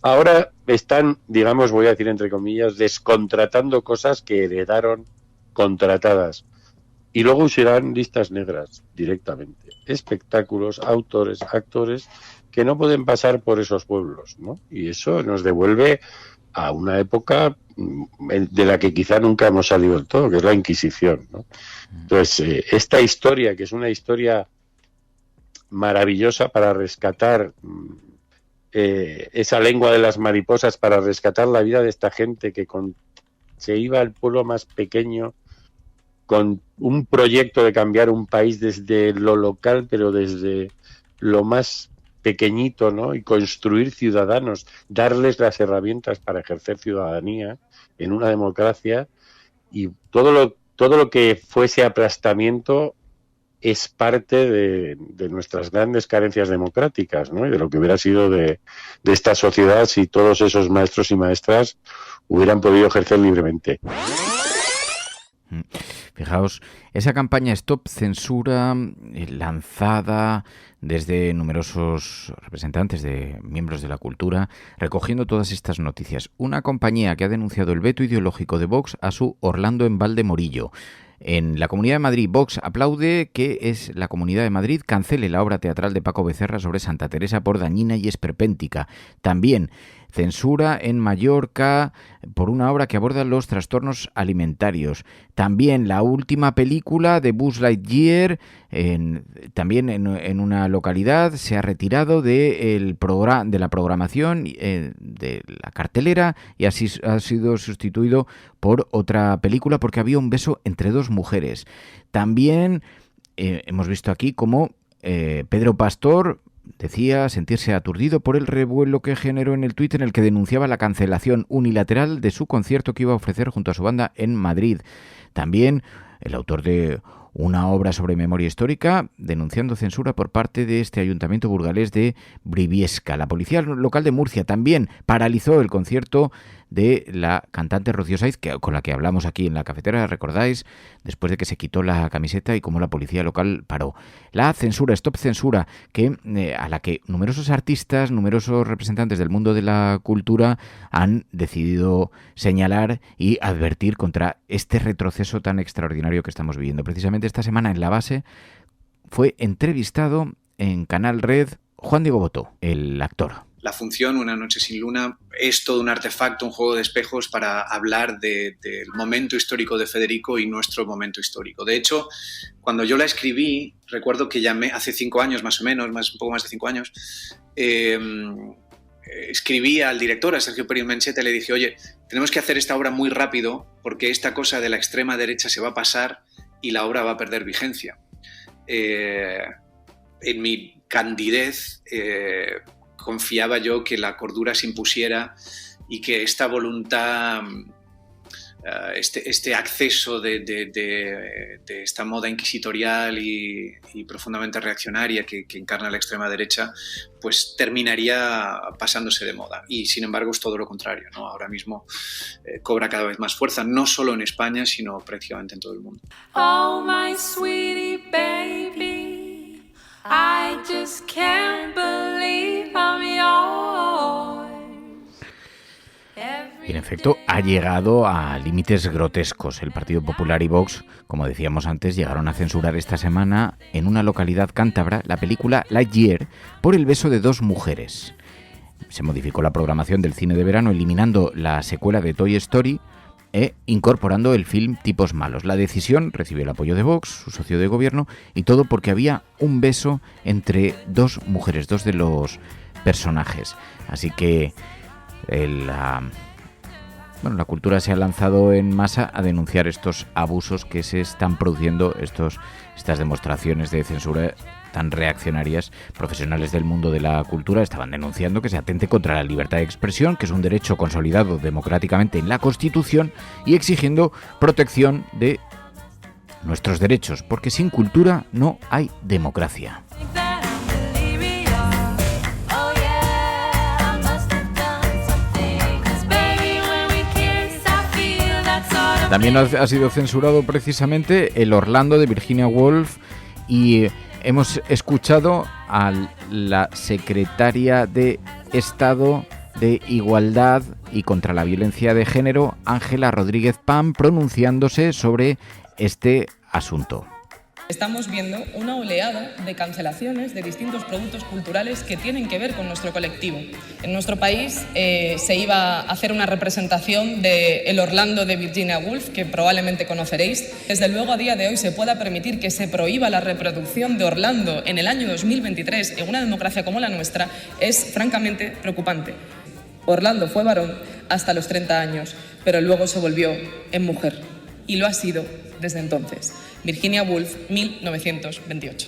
Ahora están, digamos, voy a decir entre comillas, descontratando cosas que heredaron contratadas. Y luego usarán listas negras directamente. Espectáculos, autores, actores que no pueden pasar por esos pueblos, ¿no? Y eso nos devuelve a una época de la que quizá nunca hemos salido del todo, que es la Inquisición, ¿no? Entonces, esta historia, que es una historia maravillosa para rescatar esa lengua de las mariposas para rescatar la vida de esta gente que se iba al pueblo más pequeño con un proyecto de cambiar un país desde lo local, pero desde lo más pequeñito, ¿no? Y construir ciudadanos, darles las herramientas para ejercer ciudadanía en una democracia, y todo lo que fuese aplastamiento es parte de nuestras grandes carencias democráticas, ¿no? Y de lo que hubiera sido de esta sociedad si todos esos maestros y maestras hubieran podido ejercer libremente. Fijaos, esa campaña Stop Censura, lanzada desde numerosos representantes de miembros de la cultura, recogiendo todas estas noticias. Una compañía que ha denunciado el veto ideológico de Vox a su Orlando en Valdemorillo. En la Comunidad de Madrid, Vox aplaude que la Comunidad de Madrid cancele la obra teatral de Paco Becerra sobre Santa Teresa por dañina y esperpéntica. También censura en Mallorca por una obra que aborda los trastornos alimentarios. También la última película de Buzz Lightyear, también en una localidad, se ha retirado de la programación de la cartelera y así ha sido sustituido por otra película porque había un beso entre dos mujeres. También hemos visto aquí cómo Pedro Pastor decía sentirse aturdido por el revuelo que generó en el tuit en el que denunciaba la cancelación unilateral de su concierto que iba a ofrecer junto a su banda en Madrid. También el autor de una obra sobre memoria histórica denunciando censura por parte de este ayuntamiento burgalés de Briviesca. La policía local de Murcia también paralizó el concierto de la cantante Rocío Sáiz, con la que hablamos aquí en la cafetera, ¿recordáis? Después de que se quitó la camiseta y cómo la policía local paró. La censura, Stop Censura, a la que numerosos artistas, numerosos representantes del mundo de la cultura han decidido señalar y advertir contra este retroceso tan extraordinario que estamos viviendo. Precisamente esta semana en La Base fue entrevistado en Canal Red Juan Diego Botó, el actor. La función Una noche sin luna es todo un artefacto, un juego de espejos para hablar del momento histórico de Federico y nuestro momento histórico. De hecho, cuando yo la escribí, recuerdo que llamé hace 5 años más o menos, un poco más de 5 años, escribí al director, a Sergio Pérez Mencheta, y le dije, oye, tenemos que hacer esta obra muy rápido porque esta cosa de la extrema derecha se va a pasar y la obra va a perder vigencia. En mi candidez confiaba yo que la cordura se impusiera y que esta voluntad, este acceso de esta moda inquisitorial y profundamente reaccionaria que encarna la extrema derecha, pues terminaría pasándose de moda. Y sin embargo es todo lo contrario, ¿no? Ahora mismo cobra cada vez más fuerza, no solo en España, sino prácticamente en todo el mundo. Oh, my sweetie baby, I just can't believe I'm yours. Y en efecto, ha llegado a límites grotescos. El Partido Popular y Vox, como decíamos antes, llegaron a censurar esta semana en una localidad cántabra la película Lightyear por el beso de 2 mujeres. Se modificó la programación del cine de verano, eliminando la secuela de Toy Story e incorporando el film Tipos Malos. La decisión recibió el apoyo de Vox, su socio de gobierno, y todo porque había un beso entre 2 mujeres, 2 de los personajes. Así que la cultura se ha lanzado en masa a denunciar estos abusos que se están produciendo, estas demostraciones de censura tan reaccionarias. Profesionales del mundo de la cultura estaban denunciando que se atente contra la libertad de expresión, que es un derecho consolidado democráticamente en la Constitución, y exigiendo protección de nuestros derechos, porque sin cultura no hay democracia. También ha sido censurado precisamente el Orlando de Virginia Woolf, y hemos escuchado a la secretaria de Estado de Igualdad y contra la Violencia de Género, Ángela Rodríguez Pam, pronunciándose sobre este asunto. Estamos viendo una oleada de cancelaciones de distintos productos culturales que tienen que ver con nuestro colectivo. En nuestro país se iba a hacer una representación de El Orlando de Virginia Woolf, que probablemente conoceréis. Desde luego, a día de hoy se pueda permitir que se prohíba la reproducción de Orlando en el año 2023 en una democracia como la nuestra es francamente preocupante. Orlando fue varón hasta los 30 años, pero luego se volvió en mujer y lo ha sido desde entonces. Virginia Woolf, 1928.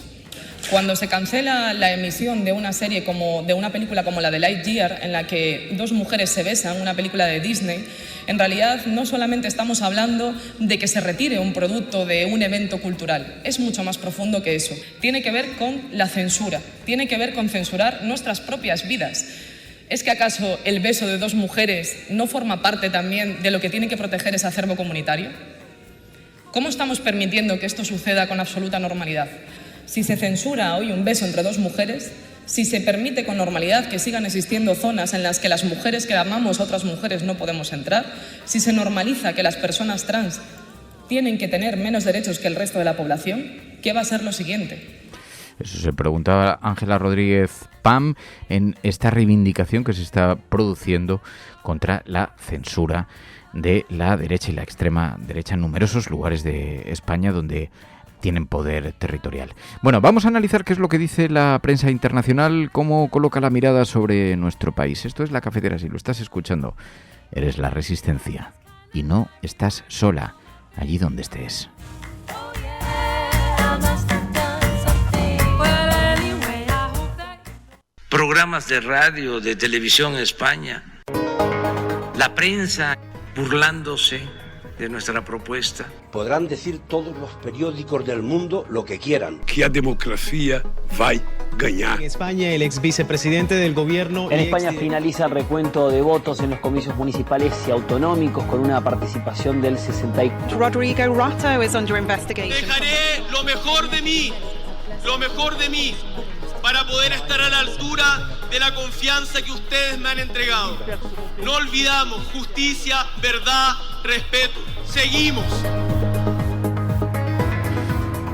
Cuando se cancela la emisión de una serie de una película como la de Lightyear, en la que dos mujeres se besan, una película de Disney, en realidad no solamente estamos hablando de que se retire un producto de un evento cultural, es mucho más profundo que eso. Tiene que ver con la censura, tiene que ver con censurar nuestras propias vidas. ¿Es que acaso el beso de dos mujeres no forma parte también de lo que tiene que proteger ese acervo comunitario? ¿Cómo estamos permitiendo que esto suceda con absoluta normalidad? Si se censura hoy un beso entre dos mujeres, si se permite con normalidad que sigan existiendo zonas en las que las mujeres que amamos a otras mujeres no podemos entrar, si se normaliza que las personas trans tienen que tener menos derechos que el resto de la población, ¿qué va a ser lo siguiente? Eso se preguntaba Ángela Rodríguez Pam en esta reivindicación que se está produciendo contra la censura de la derecha y la extrema derecha en numerosos lugares de España donde tienen poder territorial. Bueno, vamos a analizar qué es lo que dice la prensa internacional, cómo coloca la mirada sobre nuestro país. Esto es La Cafetera, si lo estás escuchando, eres la resistencia y no estás sola allí donde estés. Programas de radio, de televisión en España, la prensa burlándose de nuestra propuesta. Podrán decir todos los periódicos del mundo lo que quieran. Que a democracia vai ganhar. En España, el ex vicepresidente del gobierno... En España finaliza el recuento de votos en los comicios municipales y autonómicos con una participación del 64%. Rodrigo Rato is under investigation. Dejaré lo mejor de mí, para poder estar a la altura de la confianza que ustedes me han entregado. No olvidamos justicia, verdad, respeto. Seguimos.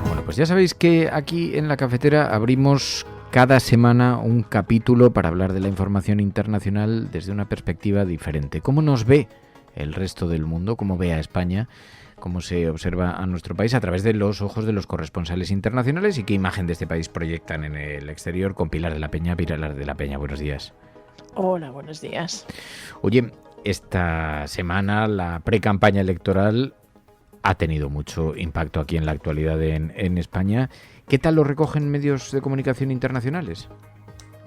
Bueno, pues ya sabéis que aquí en La Cafetera abrimos cada semana un capítulo para hablar de la información internacional desde una perspectiva diferente. ¿Cómo nos ve el resto del mundo? ¿Cómo ve a España? ¿Cómo se observa a nuestro país a través de los ojos de los corresponsales internacionales y qué imagen de este país proyectan en el exterior? Con Pilar de la Peña. Pilar de la Peña, buenos días. Hola, buenos días. Oye, esta semana la precampaña electoral ha tenido mucho impacto aquí en la actualidad en España. ¿Qué tal lo recogen medios de comunicación internacionales?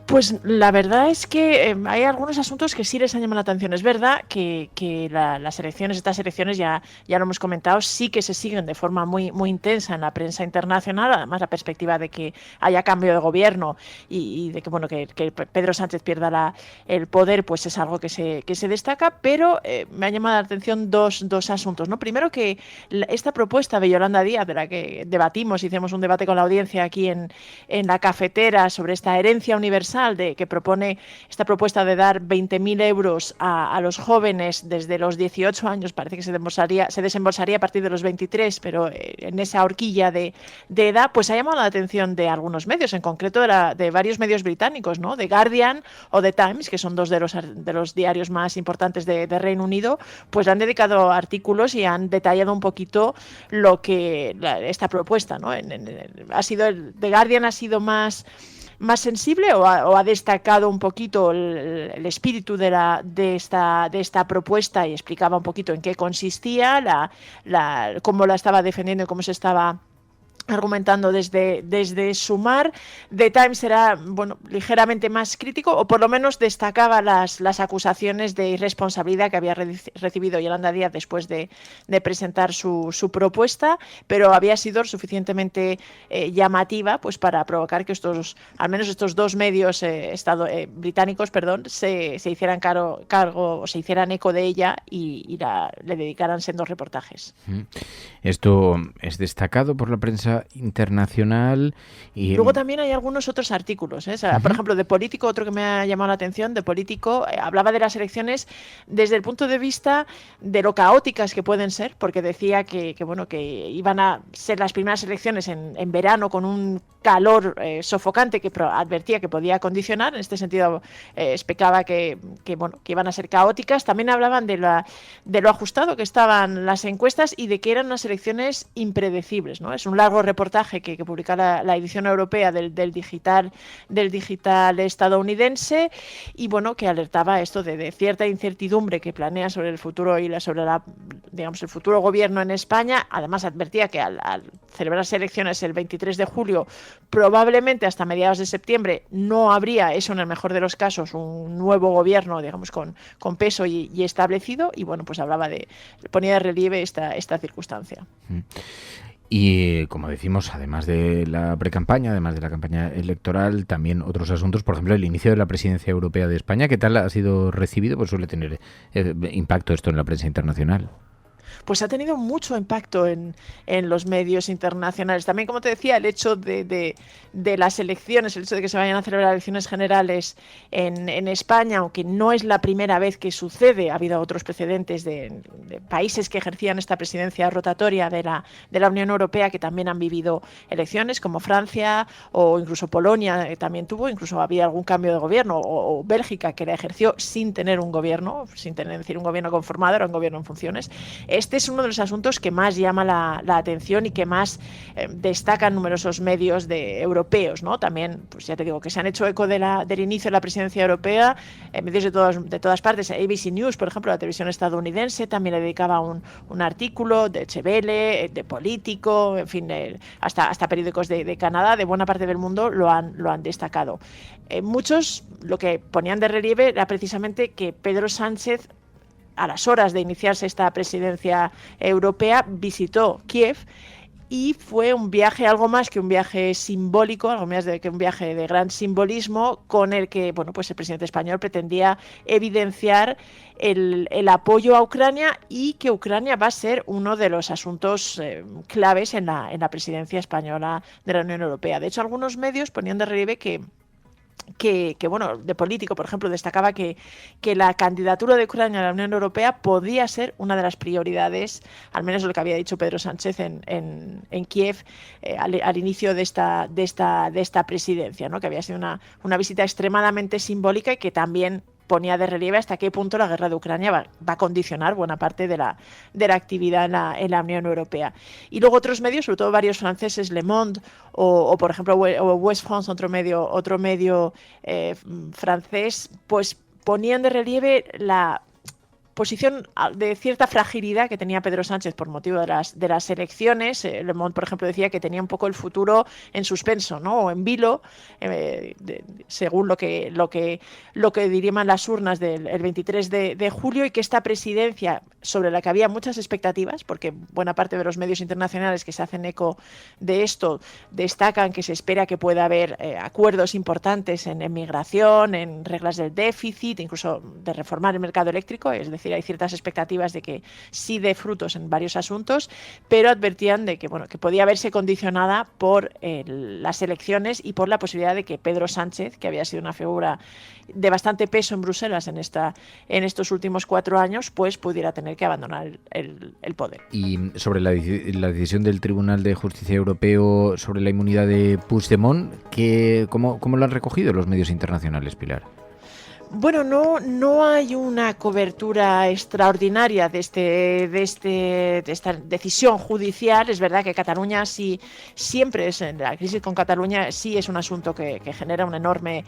Pues la verdad es que hay algunos asuntos que sí les han llamado la atención. Es verdad que las elecciones, estas elecciones ya lo hemos comentado, sí que se siguen de forma muy intensa en la prensa internacional. Además, la perspectiva de que haya cambio de gobierno y de que bueno que Pedro Sánchez pierda el poder, pues es algo que se destaca. Pero me ha llamado la atención dos asuntos, ¿no? Primero, que esta propuesta de Yolanda Díaz, de la que debatimos, hicimos un debate con la audiencia aquí en La Cafetera sobre esta herencia universal que propone esta propuesta de dar 20.000 euros a los jóvenes desde los 18 años, parece que se desembolsaría a partir de los 23, pero en esa horquilla de edad, pues ha llamado la atención de algunos medios, en concreto de varios medios británicos, ¿no? The Guardian o The Times, que son dos de los diarios más importantes de Reino Unido, pues han dedicado artículos y han detallado un poquito lo que esta propuesta, ¿no? The Guardian ha sido más sensible o ha destacado un poquito el espíritu de esta propuesta y explicaba un poquito en qué consistía, cómo la estaba defendiendo y cómo se estaba argumentando desde Sumar. The Times era ligeramente más crítico, o por lo menos destacaba las acusaciones de irresponsabilidad que había recibido Yolanda Díaz después de presentar su propuesta, pero había sido suficientemente llamativa pues para provocar que al menos estos dos medios británicos se hicieran cargo o se hicieran eco de ella y le dedicaran sendos reportajes. Esto es destacado por la prensa prensa internacional. Y luego también hay algunos otros artículos, ¿eh? O sea, por ejemplo, de Político, otro que me ha llamado la atención, de Político, hablaba de las elecciones desde el punto de vista de lo caóticas que pueden ser, porque decía que iban a ser las primeras elecciones en verano con un calor sofocante que advertía que podía condicionar. En este sentido, explicaba que iban a ser caóticas. También hablaban de lo ajustado que estaban las encuestas y de que eran unas elecciones impredecibles, ¿no? Es un largo reportaje que publica la edición europea del digital estadounidense, y que alertaba esto de cierta incertidumbre que planea sobre el futuro y sobre el futuro gobierno en España. Además, advertía que al celebrarse elecciones el 23 de julio, probablemente hasta mediados de septiembre no habría, eso en el mejor de los casos, un nuevo gobierno, digamos, con peso y establecido, y ponía de relieve esta circunstancia. Y como decimos, además de la precampaña, además de la campaña electoral, también otros asuntos, por ejemplo, el inicio de la presidencia europea de España. ¿Qué tal ha sido recibido? Pues suele tener impacto esto en la prensa internacional. Pues ha tenido mucho impacto en los medios internacionales. También, como te decía, el hecho de las elecciones, el hecho de que se vayan a celebrar elecciones generales en España, aunque no es la primera vez que sucede, ha habido otros precedentes de países que ejercían esta presidencia rotatoria de la Unión Europea que también han vivido elecciones, como Francia o incluso Polonia también tuvo, incluso había algún cambio de gobierno, o Bélgica, que la ejerció sin tener un gobierno, sin tener un gobierno conformado, era un gobierno en funciones. Este es uno de los asuntos que más llama la atención y que más destacan numerosos medios europeos, ¿no? También, pues ya te digo, que se han hecho eco del inicio de la presidencia europea, medios de todas partes. ABC News, por ejemplo, la televisión estadounidense, también le dedicaba un artículo, de Chevele, de Político, en fin, hasta periódicos de Canadá, de buena parte del mundo lo han destacado. Muchos lo que ponían de relieve era precisamente que Pedro Sánchez, a las horas de iniciarse esta presidencia europea, visitó Kiev, y fue un viaje, algo más que un viaje simbólico, algo más que un viaje de gran simbolismo, con el que pues el presidente español pretendía evidenciar el apoyo a Ucrania, y que Ucrania va a ser uno de los asuntos claves en la presidencia española de la Unión Europea. De hecho, algunos medios ponían de relieve que de Político, por ejemplo, destacaba que la candidatura de Ucrania a la Unión Europea podía ser una de las prioridades, al menos lo que había dicho Pedro Sánchez en Kiev al inicio de esta presidencia, ¿no? Que había sido una visita extremadamente simbólica y que también ponía de relieve hasta qué punto la guerra de Ucrania va a condicionar buena parte de la actividad en la Unión Europea. Y luego otros medios, sobre todo varios franceses, Le Monde o por ejemplo West France, otro medio francés, pues ponían de relieve la posición de cierta fragilidad que tenía Pedro Sánchez por motivo de las elecciones. Le Monde, por ejemplo, decía que tenía un poco el futuro en suspenso, ¿no? O en vilo, según lo que diriman las urnas del 23 de julio, y que esta presidencia, sobre la que había muchas expectativas, porque buena parte de los medios internacionales que se hacen eco de esto destacan que se espera que pueda haber acuerdos importantes en migración, en reglas del déficit, incluso de reformar el mercado eléctrico, es decir, hay ciertas expectativas de que sí dé frutos en varios asuntos, pero advertían de que podía verse condicionada por las elecciones y por la posibilidad de que Pedro Sánchez, que había sido una figura de bastante peso en Bruselas en estos últimos 4 años, pues pudiera tener que abandonar el poder. Y sobre la decisión del Tribunal de Justicia Europeo sobre la inmunidad de Puigdemont, ¿cómo lo han recogido los medios internacionales, Pilar? Bueno, no hay una cobertura extraordinaria de esta decisión judicial. Es verdad que Cataluña sí, siempre la crisis con Cataluña sí es un asunto que genera un enorme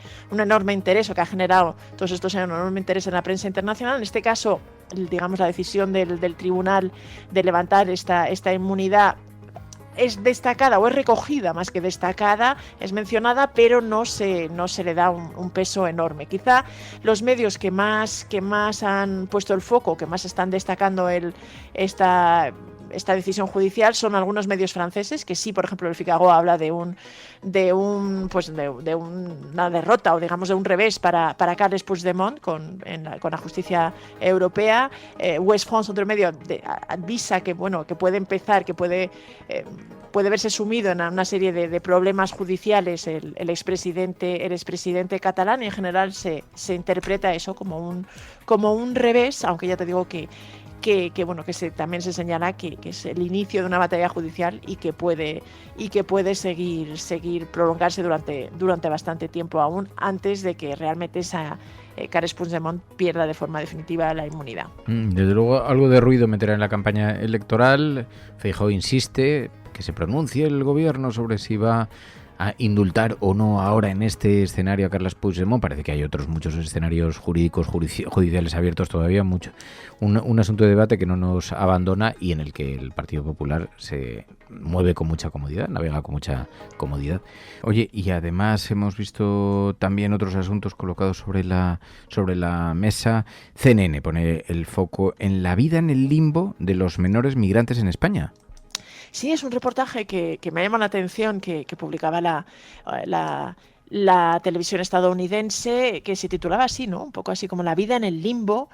interés, o que ha generado todos estos años un enorme interés en la prensa internacional. En este caso, digamos, la decisión del tribunal de levantar esta inmunidad es destacada, o es recogida más que destacada, es mencionada, pero no se le da un peso enorme. Quizá los medios que más han puesto el foco, que más están destacando esta decisión judicial son algunos medios franceses, que sí, por ejemplo, el Figaro habla de una derrota o digamos de un revés para Carles Puigdemont con la justicia europea. West France, otro medio, avisa que puede empezar, que puede verse sumido en una serie de problemas judiciales el expresidente catalán, y en general se interpreta eso como un revés, aunque ya te digo que también se señala que es el inicio de una batalla judicial y que puede seguir prolongarse durante bastante tiempo aún, antes de que realmente Carles Puigdemont pierda de forma definitiva la inmunidad. Desde luego algo de ruido meterá en la campaña electoral. Feijóo insiste que se pronuncie el gobierno sobre si va a indultar o no ahora en este escenario a Carles Puigdemont. Parece que hay otros muchos escenarios jurídicos, judiciales abiertos todavía, mucho. Un asunto de debate que no nos abandona y en el que el Partido Popular se mueve con mucha comodidad, navega con mucha comodidad. Oye, y además hemos visto también otros asuntos colocados sobre la mesa. CNN pone el foco en la vida en el limbo de los menores migrantes en España. Sí, es un reportaje que me llama la atención, que publicaba la televisión estadounidense, que se titulaba así, ¿no? Un poco así como La vida en el limbo.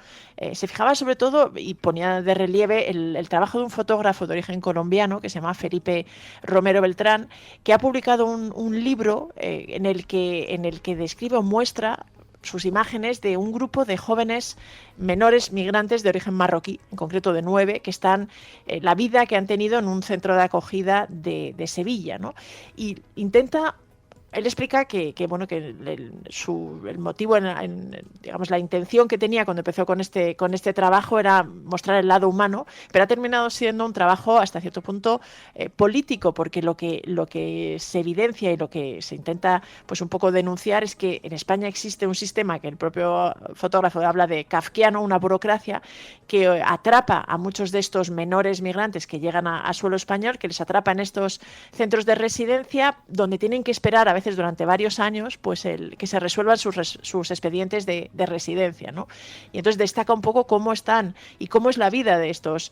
Se fijaba sobre todo y ponía de relieve el trabajo de un fotógrafo de origen colombiano que se llama Felipe Romero Beltrán, que ha publicado un libro en el que describe o muestra sus imágenes de un grupo de jóvenes menores migrantes de origen marroquí, en concreto de 9, que están la vida que han tenido en un centro de acogida de Sevilla, ¿no? Y intenta Él explica que el motivo, digamos, la intención que tenía cuando empezó con este trabajo era mostrar el lado humano, pero ha terminado siendo un trabajo hasta cierto punto político, porque lo que se evidencia y lo que se intenta pues un poco denunciar es que en España existe un sistema que el propio fotógrafo habla de kafkiano, una burocracia que atrapa a muchos de estos menores migrantes que llegan a suelo español, que les atrapa en estos centros de residencia donde tienen que esperar a veces durante varios años pues que se resuelvan sus expedientes de residencia, ¿no? Y entonces destaca un poco cómo están y cómo es la vida de estos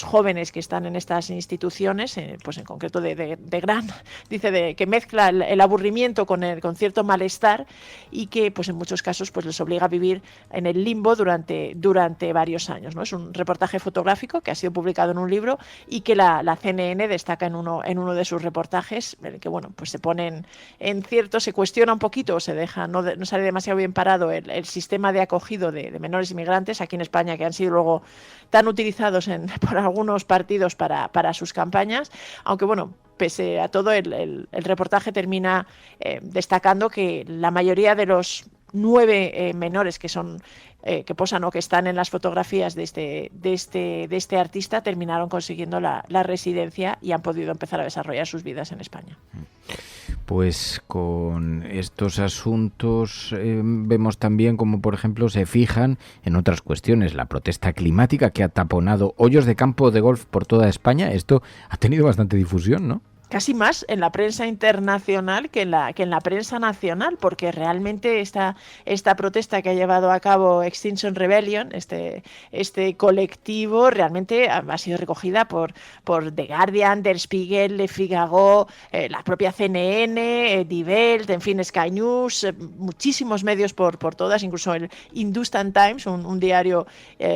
jóvenes que están en estas instituciones, pues en concreto de gran, dice, que mezcla el aburrimiento con cierto malestar y que pues en muchos casos pues les obliga a vivir en el limbo durante varios años, ¿no? Es un reportaje fotográfico que ha sido publicado en un libro y que la CNN destaca en uno de sus reportajes, en el que pues se ponen se cuestiona un poquito, o se deja, no sale demasiado bien parado el sistema de acogido de menores inmigrantes aquí en España, que han sido luego tan utilizados por algunos partidos para sus campañas, aunque pese a todo el reportaje termina destacando que la mayoría de los 9 menores que posan o que están en las fotografías de este artista terminaron consiguiendo la residencia y han podido empezar a desarrollar sus vidas en España. Pues con estos asuntos vemos también como, por ejemplo, se fijan en otras cuestiones. La protesta climática que ha taponado hoyos de campo de golf por toda España. Esto ha tenido bastante difusión, ¿no? Casi más en la prensa internacional que en la prensa nacional, porque realmente esta protesta que ha llevado a cabo Extinction Rebellion, este colectivo, realmente ha sido recogida por The Guardian, Der Spiegel, Le Figaro, la propia CNN, Die Welt, en fin, Sky News, muchísimos medios por todas, incluso el Hindustan Times, un diario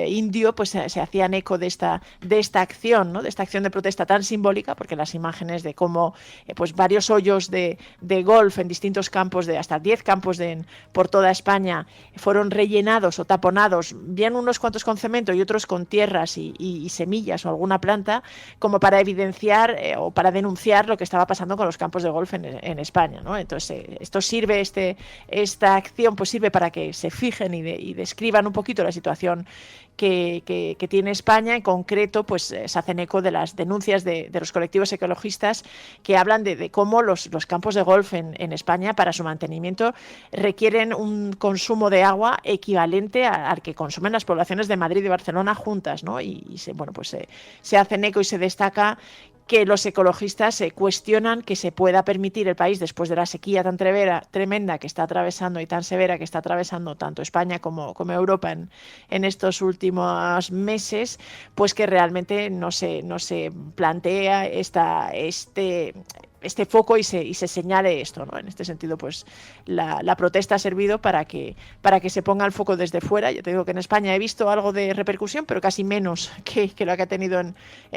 indio, pues se hacían eco de esta acción, ¿no? De esta acción de protesta tan simbólica, porque las imágenes de como pues varios hoyos de golf en distintos campos, de hasta 10 campos por toda España, fueron rellenados o taponados, bien unos cuantos con cemento y otros con tierras y semillas o alguna planta, como para evidenciar o para denunciar lo que estaba pasando con los campos de golf en España, ¿no? Entonces esto sirve, esta acción pues sirve para que se fijen y describan un poquito la situación que tiene España. En concreto, pues se hacen eco de las denuncias de los colectivos ecologistas que hablan de cómo los campos de golf en España, para su mantenimiento, requieren un consumo de agua equivalente al que consumen las poblaciones de Madrid y Barcelona juntas, ¿no? Y se hacen eco y se destaca que los ecologistas cuestionan que se pueda permitir el país, después de la sequía tan tremenda que está atravesando y tan severa que está atravesando tanto España como Europa en estos últimos meses, pues que realmente no se plantea este foco y se señale esto, ¿no? En este sentido, pues la protesta ha servido para que se ponga el foco desde fuera. Yo te digo que en España he visto algo de repercusión, pero casi menos que lo que ha tenido en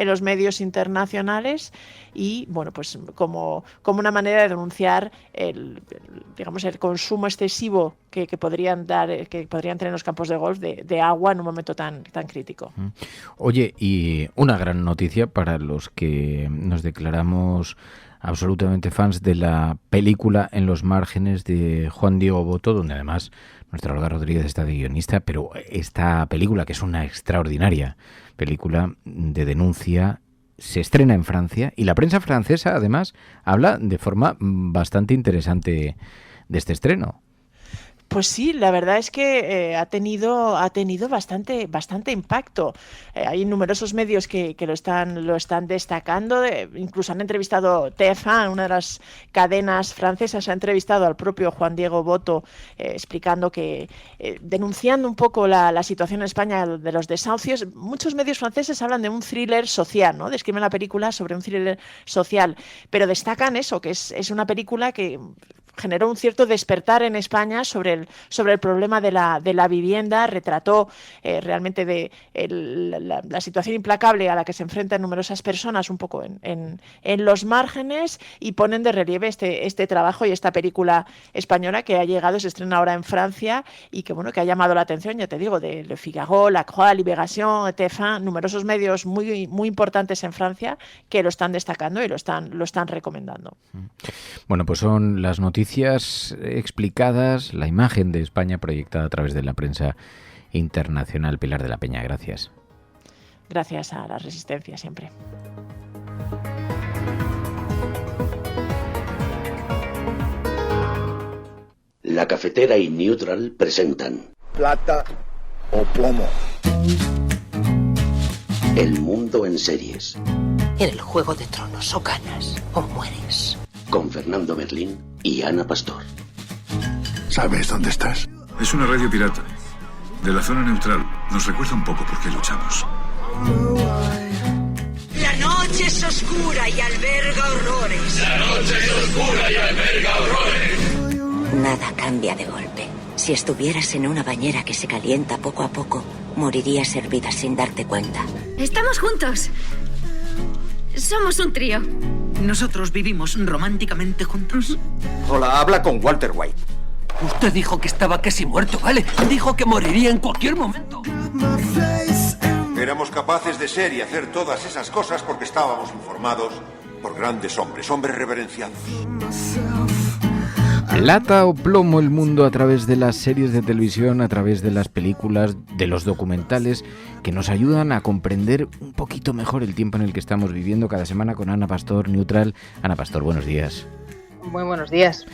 los medios internacionales, y bueno, pues como una manera de denunciar el consumo excesivo que podrían tener los campos de golf de agua en un momento tan crítico. Oye, y una gran noticia para los que nos declaramos absolutamente fans de la película En los márgenes de Juan Diego Botto, donde además nuestra Olga Rodríguez está de guionista, pero esta película, que es una extraordinaria película de denuncia, se estrena en Francia, y la prensa francesa además habla de forma bastante interesante de este estreno. Pues sí, la verdad es que ha tenido bastante impacto. Hay numerosos medios que lo están destacando. Incluso han entrevistado TF1, una de las cadenas francesas, ha entrevistado al propio Juan Diego Botto, explicando que, denunciando un poco la situación en España de los desahucios. Muchos medios franceses hablan de un thriller social, ¿no? Describen la película sobre un thriller social, pero destacan eso, que es una película que generó un cierto despertar en España sobre el problema de la vivienda. Retrató realmente la situación implacable a la que se enfrentan numerosas personas un poco en los márgenes, y ponen de relieve este trabajo y esta película española que ha llegado, se estrena ahora en Francia, y que ha llamado la atención, ya te digo, de Le Figaro, La Croix, Libération, TF1, numerosos medios muy, muy importantes en Francia que lo están destacando y lo están recomendando. Bueno, pues son las noticias explicadas, la imagen de España proyectada a través de la prensa internacional. Pilar de la Peña, gracias. Gracias a la Resistencia siempre. La Cafetera y Neutral presentan Plata o Plomo. El mundo en series. En el Juego de Tronos, o ganas o mueres. Con Fernando Merlín y Ana Pastor. ¿Sabes dónde estás? Es una radio pirata, de la zona neutral. Nos recuerda un poco por qué luchamos. La noche es oscura y alberga horrores. La noche es oscura y alberga horrores. Nada cambia de golpe. Si estuvieras en una bañera que se calienta poco a poco, morirías hervida sin darte cuenta. Estamos juntos. Somos un trío. Nosotros vivimos románticamente juntos. Hola, habla con Walter White. Usted dijo que estaba casi muerto, ¿vale? Dijo que moriría en cualquier momento. Éramos capaces de ser y hacer todas esas cosas porque estábamos informados por grandes hombres reverenciados. Plata o plomo, el mundo a través de las series de televisión, a través de las películas, de los documentales, que nos ayudan a comprender un poquito mejor el tiempo en el que estamos viviendo. Cada semana con Ana Pastor, Neutral. Ana Pastor, buenos días. Muy buenos días.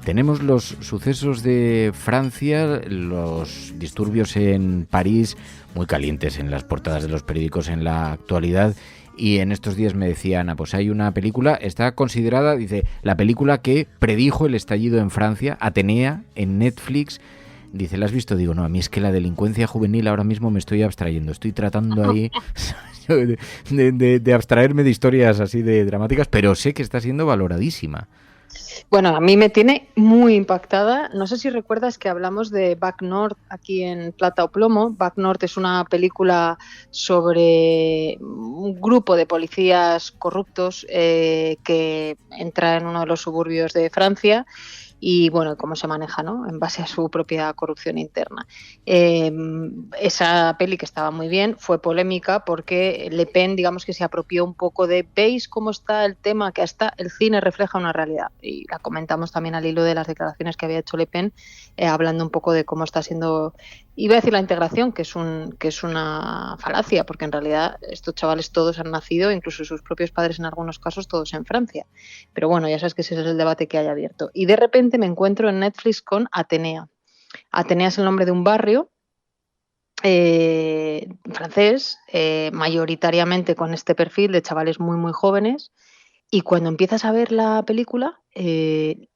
Tenemos los sucesos de Francia, los disturbios en París, muy calientes en las portadas de los periódicos en la actualidad. Y en estos días me decía Ana, pues hay una película, está considerada, dice, la película que predijo el estallido en Francia, Atenea, en Netflix. Dice, ¿la has visto? Digo, no, a mí es que la delincuencia juvenil ahora mismo me estoy abstrayendo. Estoy tratando ahí de abstraerme de historias así de dramáticas, pero sé que está siendo valoradísima. Bueno, a mí me tiene muy impactada. No sé si recuerdas que hablamos de Back North aquí en Plata o Plomo. Back North es una película sobre un grupo de policías corruptos que entra en uno de los suburbios de Francia. Y bueno, cómo se maneja, ¿no? En base a su propia corrupción interna. Esa peli, que estaba muy bien, fue polémica porque Le Pen, digamos que se apropió un poco de, ¿veis cómo está el tema? Que hasta el cine refleja una realidad. Y la comentamos también al hilo de las declaraciones que había hecho Le Pen, hablando un poco de cómo está siendo, iba a decir la integración, que es una falacia, porque en realidad estos chavales todos han nacido, incluso sus propios padres en algunos casos, todos en Francia. Pero bueno, ya sabes que ese es el debate que hay abierto. Y de repente me encuentro en Netflix con Atenea. Atenea es el nombre de un barrio francés, mayoritariamente con este perfil de chavales muy, muy jóvenes. Y cuando empiezas a ver la película,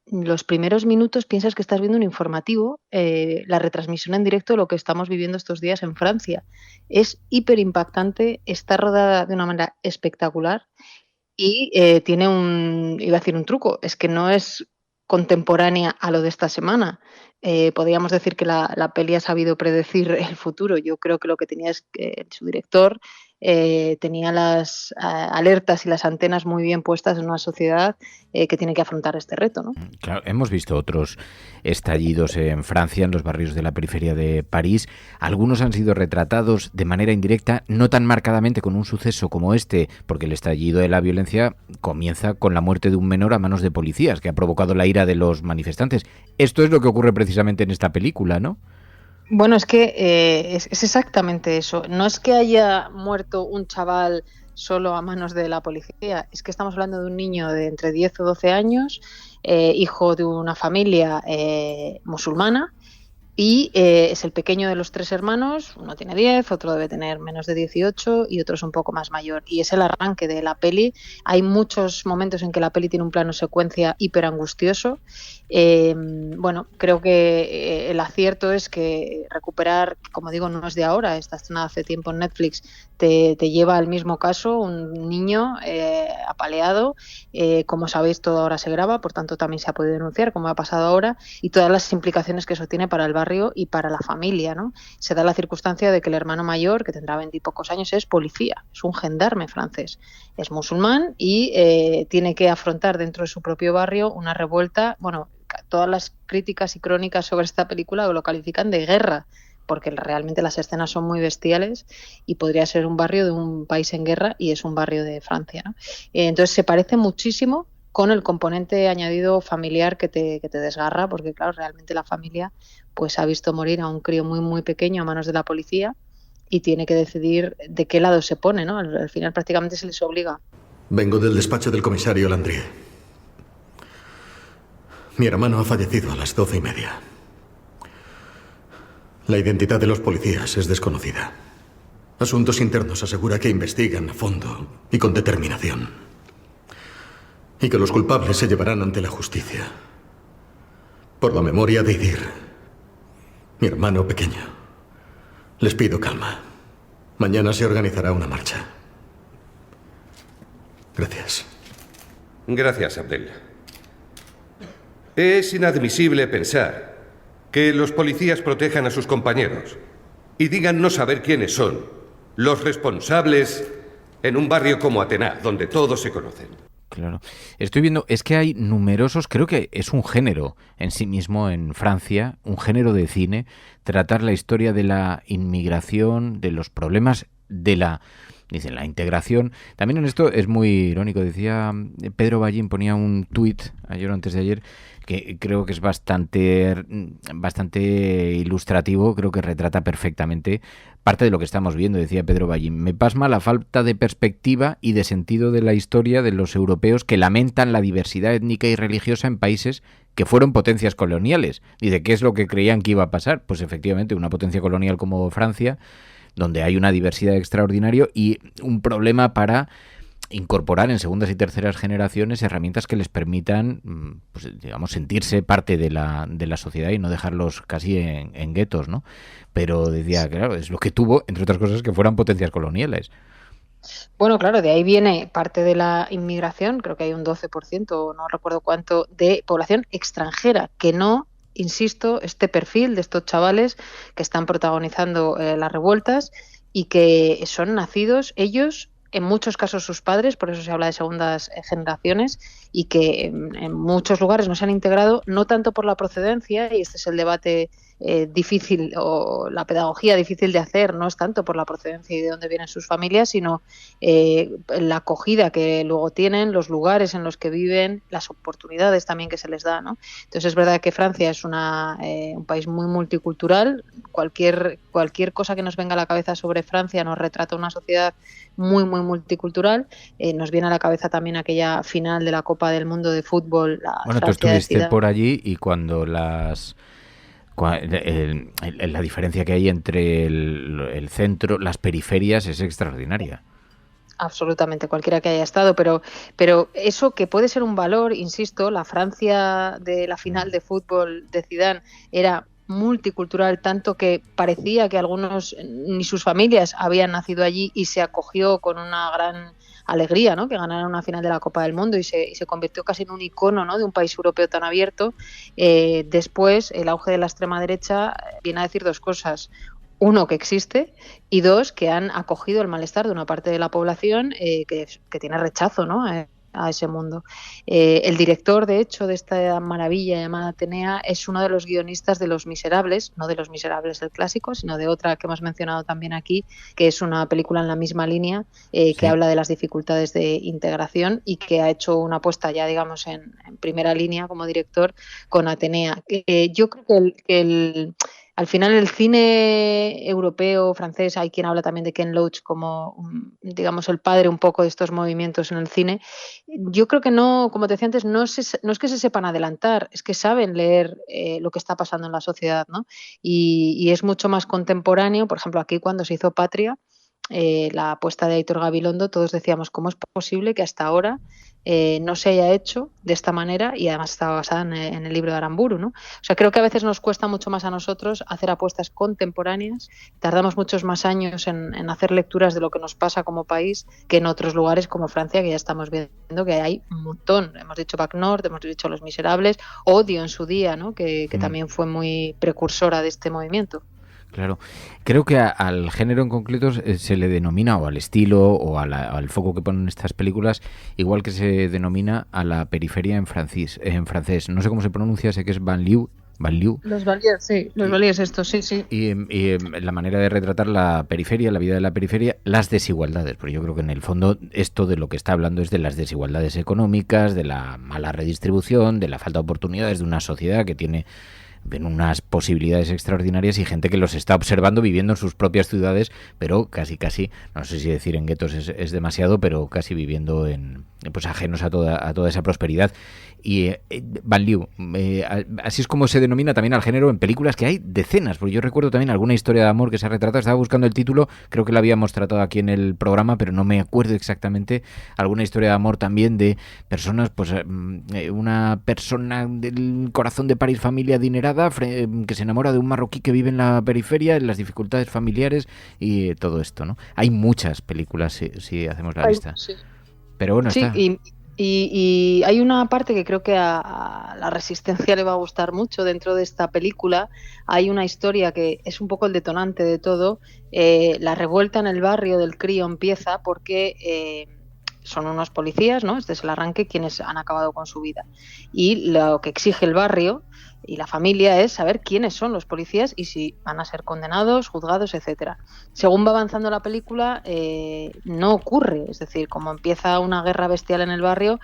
los primeros minutos piensas que estás viendo un informativo, la retransmisión en directo de lo que estamos viviendo estos días en Francia. Es hiper impactante, está rodada de una manera espectacular y tiene iba a decir un truco, es que no es contemporánea a lo de esta semana. Podríamos decir que la peli ha sabido predecir el futuro. Yo creo que lo que tenía es que su director tenía las alertas y las antenas muy bien puestas en una sociedad que tiene que afrontar este reto, ¿no? Claro, hemos visto otros estallidos en Francia, en los barrios de la periferia de París. Algunos han sido retratados de manera indirecta, no tan marcadamente con un suceso como este, porque el estallido de la violencia comienza con la muerte de un menor a manos de policías, que ha provocado la ira de los manifestantes. Esto es lo que ocurre precisamente en esta película, ¿no? Bueno, es que es exactamente eso. No es que haya muerto un chaval solo a manos de la policía, es que estamos hablando de un niño de entre 10 o 12 años, hijo de una familia musulmana, y es el pequeño de los 3 hermanos. Uno tiene 10, otro debe tener menos de 18 y otro es un poco más mayor. Y es el arranque de la peli. Hay muchos momentos en que la peli tiene un plano secuencia hiper angustioso. Bueno, creo que el acierto es que recuperar, como digo, no es de ahora, está estrenada hace tiempo en Netflix, te lleva al mismo caso, un niño apaleado. Como sabéis, todo ahora se graba, por tanto también se ha podido denunciar, como ha pasado ahora, y todas las implicaciones que eso tiene para el barrio y para la familia, ¿no? Se da la circunstancia de que el hermano mayor, que tendrá 20 y pocos años, es policía, es un gendarme francés, es musulmán y tiene que afrontar dentro de su propio barrio una revuelta. Bueno, todas las críticas y crónicas sobre esta película lo califican de guerra, porque realmente las escenas son muy bestiales y podría ser un barrio de un país en guerra y es un barrio de Francia, ¿no? Entonces se parece muchísimo con el componente añadido familiar que te desgarra, porque claro, realmente la familia pues ha visto morir a un crío muy muy pequeño a manos de la policía y tiene que decidir de qué lado se pone, ¿no? Al final prácticamente se les obliga. Vengo del despacho del comisario Landry. Mi hermano ha fallecido a las 12:30. La identidad de los policías es desconocida. Asuntos Internos asegura que investigan a fondo y con determinación, y que los culpables se llevarán ante la justicia. Por la memoria de Idir, mi hermano pequeño, les pido calma. Mañana se organizará una marcha. Gracias. Gracias, Abdel. Es inadmisible pensar que los policías protejan a sus compañeros y digan no saber quiénes son los responsables en un barrio como Atená, donde todos se conocen. Claro. Estoy viendo, es que hay numerosos, creo que es un género en sí mismo en Francia, un género de cine, tratar la historia de la inmigración, de los problemas de la integración. También en esto es muy irónico, decía Pedro Ballín, ponía un tuit ayer o antes de ayer, que creo que es bastante ilustrativo, creo que retrata perfectamente parte de lo que estamos viendo. Decía Pedro Ballín: me pasma la falta de perspectiva y de sentido de la historia de los europeos que lamentan la diversidad étnica y religiosa en países que fueron potencias coloniales. Dice, ¿qué es lo que creían que iba a pasar? Pues efectivamente, una potencia colonial como Francia, donde hay una diversidad extraordinaria y un problema para incorporar en segundas y terceras generaciones herramientas que les permitan, pues, digamos, sentirse parte de la sociedad y no dejarlos casi en guetos, ¿no? Pero decía, claro, es lo que tuvo, entre otras cosas, que fueran potencias coloniales. Bueno, claro, de ahí viene parte de la inmigración, creo que hay un 12%, no recuerdo cuánto, de población extranjera, que no, insisto, este perfil de estos chavales que están protagonizando las revueltas y que son nacidos ellos, en muchos casos sus padres, por eso se habla de segundas generaciones, y que en muchos lugares no se han integrado, no tanto por la procedencia, y este es el debate difícil, o la pedagogía difícil de hacer, no es tanto por la procedencia y de dónde vienen sus familias, sino la acogida que luego tienen, los lugares en los que viven, las oportunidades también que se les da, ¿no? Entonces es verdad que Francia es un país muy multicultural. Cualquier cosa que nos venga a la cabeza sobre Francia nos retrata una sociedad muy, muy multicultural. Nos viene a la cabeza también aquella final de la Copa del Mundo de fútbol. Bueno, tú estuviste por allí y cuando la diferencia que hay entre el centro, las periferias, es extraordinaria. Absolutamente, cualquiera que haya estado, pero eso que puede ser un valor, insisto, la Francia de la final de fútbol de Zidane era multicultural, tanto que parecía que algunos ni sus familias habían nacido allí y se acogió con una gran alegría, ¿no?, que ganaran una final de la Copa del Mundo y se convirtió casi en un icono, ¿no?, de un país europeo tan abierto. Después, el auge de la extrema derecha viene a decir dos cosas. Uno, que existe, y dos, que han acogido el malestar de una parte de la población que tiene rechazo, ¿no?, a ese mundo. El director, de hecho, de esta maravilla llamada Atenea es uno de los guionistas de Los Miserables, no de Los Miserables el clásico, sino de otra que hemos mencionado también aquí, que es una película en la misma línea que habla de las dificultades de integración y que ha hecho una apuesta ya, digamos, en primera línea como director con Atenea. Yo creo que al final el cine europeo, francés, hay quien habla también de Ken Loach como, digamos, el padre un poco de estos movimientos en el cine. Yo creo que no, como te decía antes, no es que se sepan adelantar, es que saben leer lo que está pasando en la sociedad, ¿no? Y es mucho más contemporáneo. Por ejemplo, aquí cuando se hizo Patria, la apuesta de Aitor Gabilondo, todos decíamos, ¿cómo es posible que hasta ahora no se haya hecho de esta manera? Y además estaba basada en el libro de Aramburu, ¿no? O sea, creo que a veces nos cuesta mucho más a nosotros hacer apuestas contemporáneas, tardamos muchos más años en hacer lecturas de lo que nos pasa como país que en otros lugares como Francia, que ya estamos viendo que hay un montón. Hemos dicho Bac Nord, hemos dicho Los Miserables, Odio en su día, ¿no?, que también fue muy precursora de este movimiento. Claro, creo que al género en concreto se le denomina, o al estilo, o al foco que ponen estas películas, igual que se denomina a la periferia en francés. No sé cómo se pronuncia, sé que es banlieue. Los banlieues, sí, los banlieues estos, sí. Y la manera de retratar la periferia, la vida de la periferia, las desigualdades, porque yo creo que en el fondo esto de lo que está hablando es de las desigualdades económicas, de la mala redistribución, de la falta de oportunidades de una sociedad que tiene unas posibilidades extraordinarias y gente que los está observando viviendo en sus propias ciudades, pero casi, no sé si decir en guetos es demasiado, pero casi viviendo pues ajenos a toda esa prosperidad. Y banlieue, así es como se denomina también al género en películas, que hay decenas, porque yo recuerdo también alguna historia de amor que se ha retratado, estaba buscando el título, creo que la habíamos tratado aquí en el programa, pero no me acuerdo exactamente, alguna historia de amor también de personas, pues una persona del corazón de París, familia adinerada, que se enamora de un marroquí que vive en la periferia, en las dificultades familiares y todo esto, ¿no? Hay muchas películas si hacemos la lista. Sí. Pero bueno, sí, está. Y hay una parte que creo que a la Resistencia le va a gustar mucho dentro de esta película. Hay una historia que es un poco el detonante de todo. La revuelta en el barrio del Crío empieza porque son unos policías, ¿no? Este es el arranque, quienes han acabado con su vida. Y lo que exige el barrio y la familia es saber quiénes son los policías y si van a ser condenados, juzgados, etcétera. Según va avanzando la película, no ocurre. Es decir, como empieza una guerra bestial en el barrio,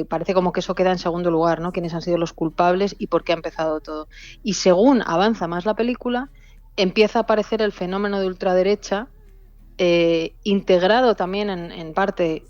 parece como que eso queda en segundo lugar, ¿no? Quiénes han sido los culpables y por qué ha empezado todo. Y según avanza más la película, empieza a aparecer el fenómeno de ultraderecha, integrado también en parte,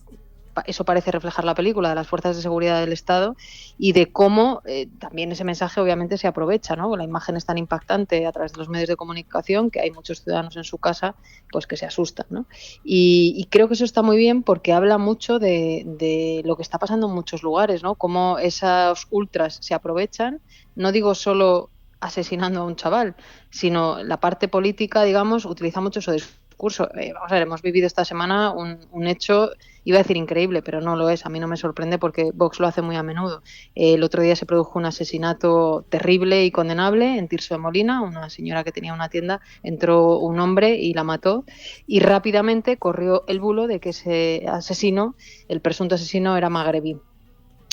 eso parece reflejar la película, de las fuerzas de seguridad del Estado y de cómo también ese mensaje obviamente se aprovecha, ¿no? La imagen es tan impactante a través de los medios de comunicación que hay muchos ciudadanos en su casa pues que se asustan, ¿no? Y creo que eso está muy bien porque habla mucho de lo que está pasando en muchos lugares, ¿no? Cómo esos ultras se aprovechan, no digo solo asesinando a un chaval, sino la parte política, digamos, utiliza mucho eso de discurso. Vamos a ver, hemos vivido esta semana un hecho, iba a decir increíble, pero no lo es. A mí no me sorprende porque Vox lo hace muy a menudo. El otro día se produjo un asesinato terrible y condenable en Tirso de Molina, una señora que tenía una tienda, entró un hombre y la mató y rápidamente corrió el bulo de que ese asesino, el presunto asesino, era magrebí.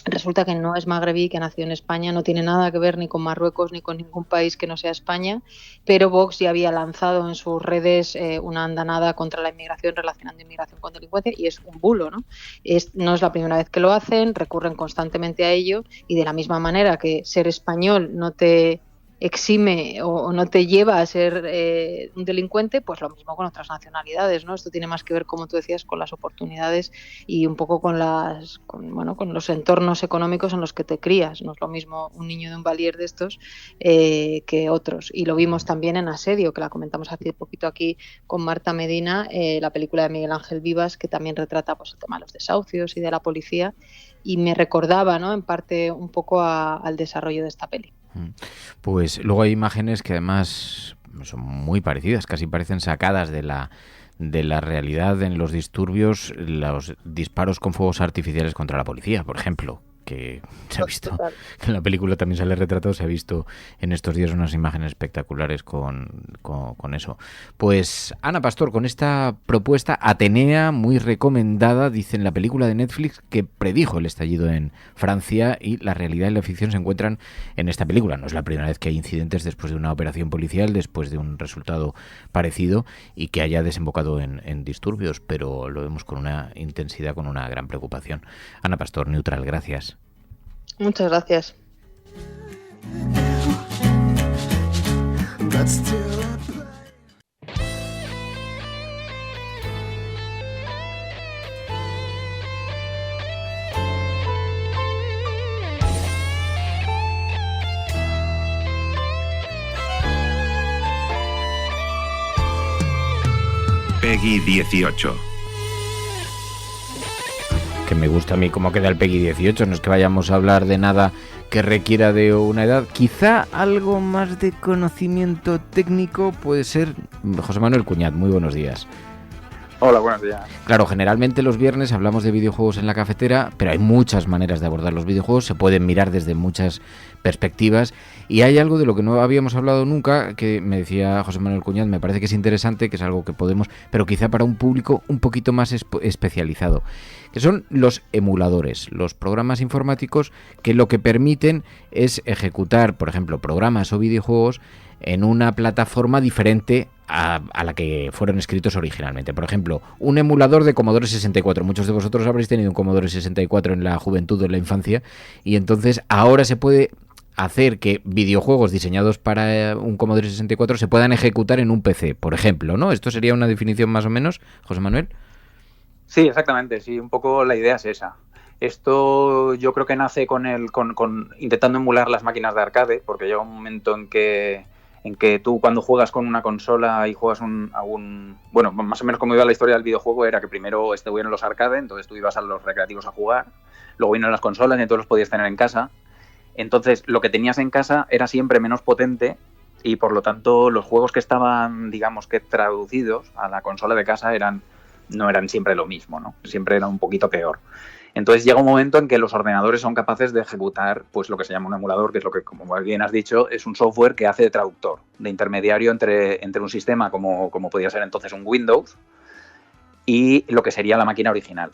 Resulta que no es magrebí, que nació en España, no tiene nada que ver ni con Marruecos ni con ningún país que no sea España, pero Vox ya había lanzado en sus redes una andanada contra la inmigración, relacionando inmigración con delincuencia, y es un bulo, ¿no? No es la primera vez que lo hacen, recurren constantemente a ello, y de la misma manera que ser español no te exime o no te lleva a ser un delincuente, pues lo mismo con otras nacionalidades, ¿no? Esto tiene más que ver, como tú decías, con las oportunidades y un poco con los entornos económicos en los que te crías. No es lo mismo un niño de un valier de estos que otros. Y lo vimos también en Asedio, que la comentamos hace poquito aquí con Marta Medina, la película de Miguel Ángel Vivas, que también retrata pues el tema de los desahucios y de la policía, y me recordaba, ¿no?, en parte un poco al desarrollo de esta peli. Pues luego hay imágenes que además son muy parecidas, casi parecen sacadas de la realidad en los disturbios, los disparos con fuegos artificiales contra la policía, por ejemplo, que se ha visto, en la película también sale retratado, se ha visto en estos días unas imágenes espectaculares con eso. Pues Ana Pastor, con esta propuesta Atenea, muy recomendada, dice en la película de Netflix que predijo el estallido en Francia, y la realidad y la ficción se encuentran en esta película. No es la primera vez que hay incidentes después de una operación policial, después de un resultado parecido y que haya desembocado en disturbios, pero lo vemos con una intensidad, con una gran preocupación. Ana Pastor, Neutral, gracias. Muchas gracias. Peggy 18. Que me gusta a mí cómo queda el Peggy 18, no es que vayamos a hablar de nada que requiera de una edad, quizá algo más de conocimiento técnico puede ser. José Manuel Cuñat, muy buenos días. Hola, buenos días. Claro, generalmente los viernes hablamos de videojuegos en la cafetera, pero hay muchas maneras de abordar los videojuegos, se pueden mirar desde muchas perspectivas, y hay algo de lo que no habíamos hablado nunca, que me decía José Manuel Cuñat, me parece que es interesante, que es algo que podemos, pero quizá para un público un poquito más especializado, que son los emuladores, los programas informáticos que lo que permiten es ejecutar, por ejemplo, programas o videojuegos en una plataforma diferente a la que fueron escritos originalmente. Por ejemplo, un emulador de Commodore 64. Muchos de vosotros habréis tenido un Commodore 64 en la juventud o en la infancia, y entonces ahora se puede hacer que videojuegos diseñados para un Commodore 64 se puedan ejecutar en un PC, por ejemplo, ¿no? ¿Esto sería una definición más o menos, José Manuel? Sí, exactamente. Sí, un poco la idea es esa. Esto yo creo que nace con intentando emular las máquinas de arcade, porque llega un momento en que tú, cuando juegas con una consola y juegas bueno, más o menos como iba la historia del videojuego, era que primero estuvieron los arcade, entonces tú ibas a los recreativos a jugar, luego vinieron las consolas y entonces los podías tener en casa. Entonces lo que tenías en casa era siempre menos potente, y por lo tanto los juegos que estaban, digamos que traducidos a la consola de casa no eran siempre lo mismo, ¿no? Siempre era un poquito peor. Entonces llega un momento en que los ordenadores son capaces de ejecutar pues lo que se llama un emulador, que es lo que, como bien has dicho, es un software que hace de traductor, de intermediario entre un sistema como podía ser entonces un Windows y lo que sería la máquina original.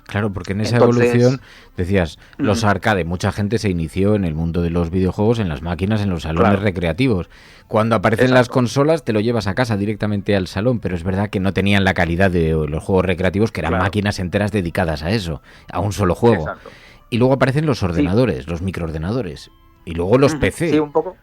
Claro, porque en esa evolución, decías, los arcade, mucha gente se inició en el mundo de los videojuegos, en las máquinas, en los salones recreativos. Cuando aparecen las consolas, te lo llevas a casa directamente al salón, pero es verdad que no tenían la calidad de los juegos recreativos, que eran máquinas enteras dedicadas a eso, a un solo juego. Exacto. Y luego aparecen los ordenadores, los microordenadores, y luego los PC. Sí, un poco.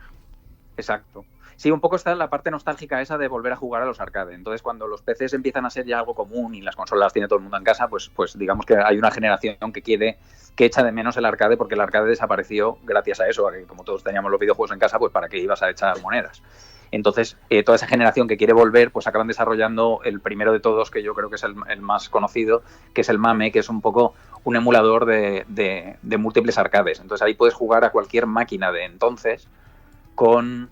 Exacto. Sí, un poco está la parte nostálgica esa de volver a jugar a los arcade. Entonces, cuando los PCs empiezan a ser ya algo común y las consolas las tiene todo el mundo en casa, pues digamos que hay una generación que echa de menos el arcade, porque el arcade desapareció gracias a eso, a que como todos teníamos los videojuegos en casa, pues para qué ibas a echar monedas. Entonces, toda esa generación que quiere volver, pues acaban desarrollando el primero de todos, que yo creo que es el más conocido, que es el MAME, que es un poco un emulador de múltiples arcades. Entonces, ahí puedes jugar a cualquier máquina de entonces con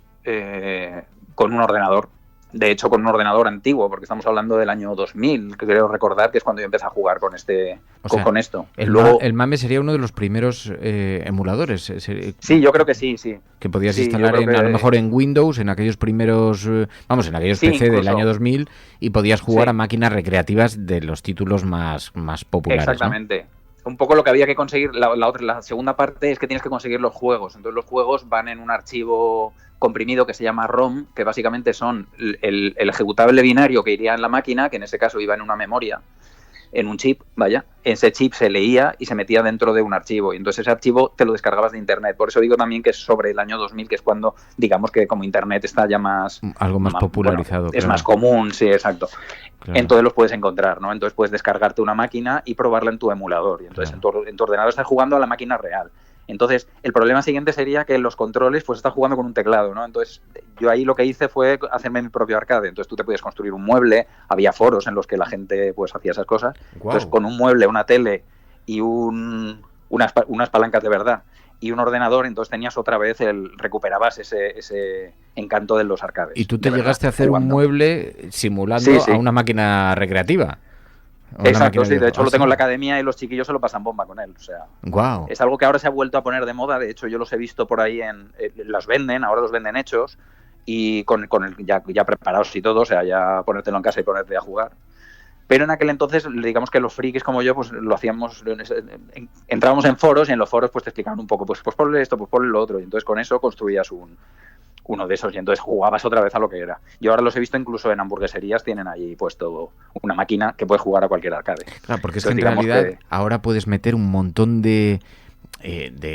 un ordenador. De hecho, con un ordenador antiguo, porque estamos hablando del año 2000, que creo recordar que es cuando yo empecé a jugar con esto. El MAME sería uno de los primeros emuladores. Sí, yo creo que sí. Que podías instalar a lo mejor en Windows, en aquellos primeros, en aquellos PC incluso del año 2000, y podías jugar a máquinas recreativas de los títulos más populares. Exactamente. ¿No? Un poco lo que había que conseguir, la segunda parte es que tienes que conseguir los juegos. Entonces los juegos van en un archivo comprimido que se llama ROM, que básicamente son el ejecutable binario que iría en la máquina, que en ese caso iba en una memoria, en un chip, vaya, ese chip se leía y se metía dentro de un archivo, y entonces ese archivo te lo descargabas de internet. Por eso digo también que es sobre el año 2000, que es cuando, digamos que como internet está ya más... Algo más popularizado. Bueno, es más común, sí, exacto. Claro. Entonces los puedes encontrar, ¿no? Entonces puedes descargarte una máquina y probarla en tu emulador, y entonces en tu ordenador estás jugando a la máquina real. Entonces, el problema siguiente sería que los controles, pues estás jugando con un teclado, ¿no? Entonces, yo ahí lo que hice fue hacerme mi propio arcade. Entonces, tú te podías construir un mueble, había foros en los que la gente, pues, hacía esas cosas. Wow. Entonces, con un mueble, una tele y unas palancas de verdad y un ordenador, entonces tenías otra vez recuperabas ese encanto de los arcades. ¿Y tú te llegaste a hacer un mueble simulando a una máquina recreativa? Exacto, sí, de hecho lo tengo en la academia y los chiquillos se lo pasan bomba con él, o sea, wow. Es algo que ahora se ha vuelto a poner de moda. De hecho yo los he visto por ahí, los venden, ahora los venden hechos y con el ya preparados y todo, o sea, ya ponértelo en casa y ponerte a jugar. Pero en aquel entonces, digamos que los frikis como yo, pues lo hacíamos, entrábamos en foros y en los foros pues te explicaban un poco, pues ponle esto, pues ponle lo otro, y entonces con eso construías uno de esos, y entonces jugabas otra vez a lo que era. Yo ahora los he visto incluso en hamburgueserías, tienen ahí puesto una máquina que puedes jugar a cualquier arcade. Claro, porque entonces, es que en realidad ahora puedes meter un montón de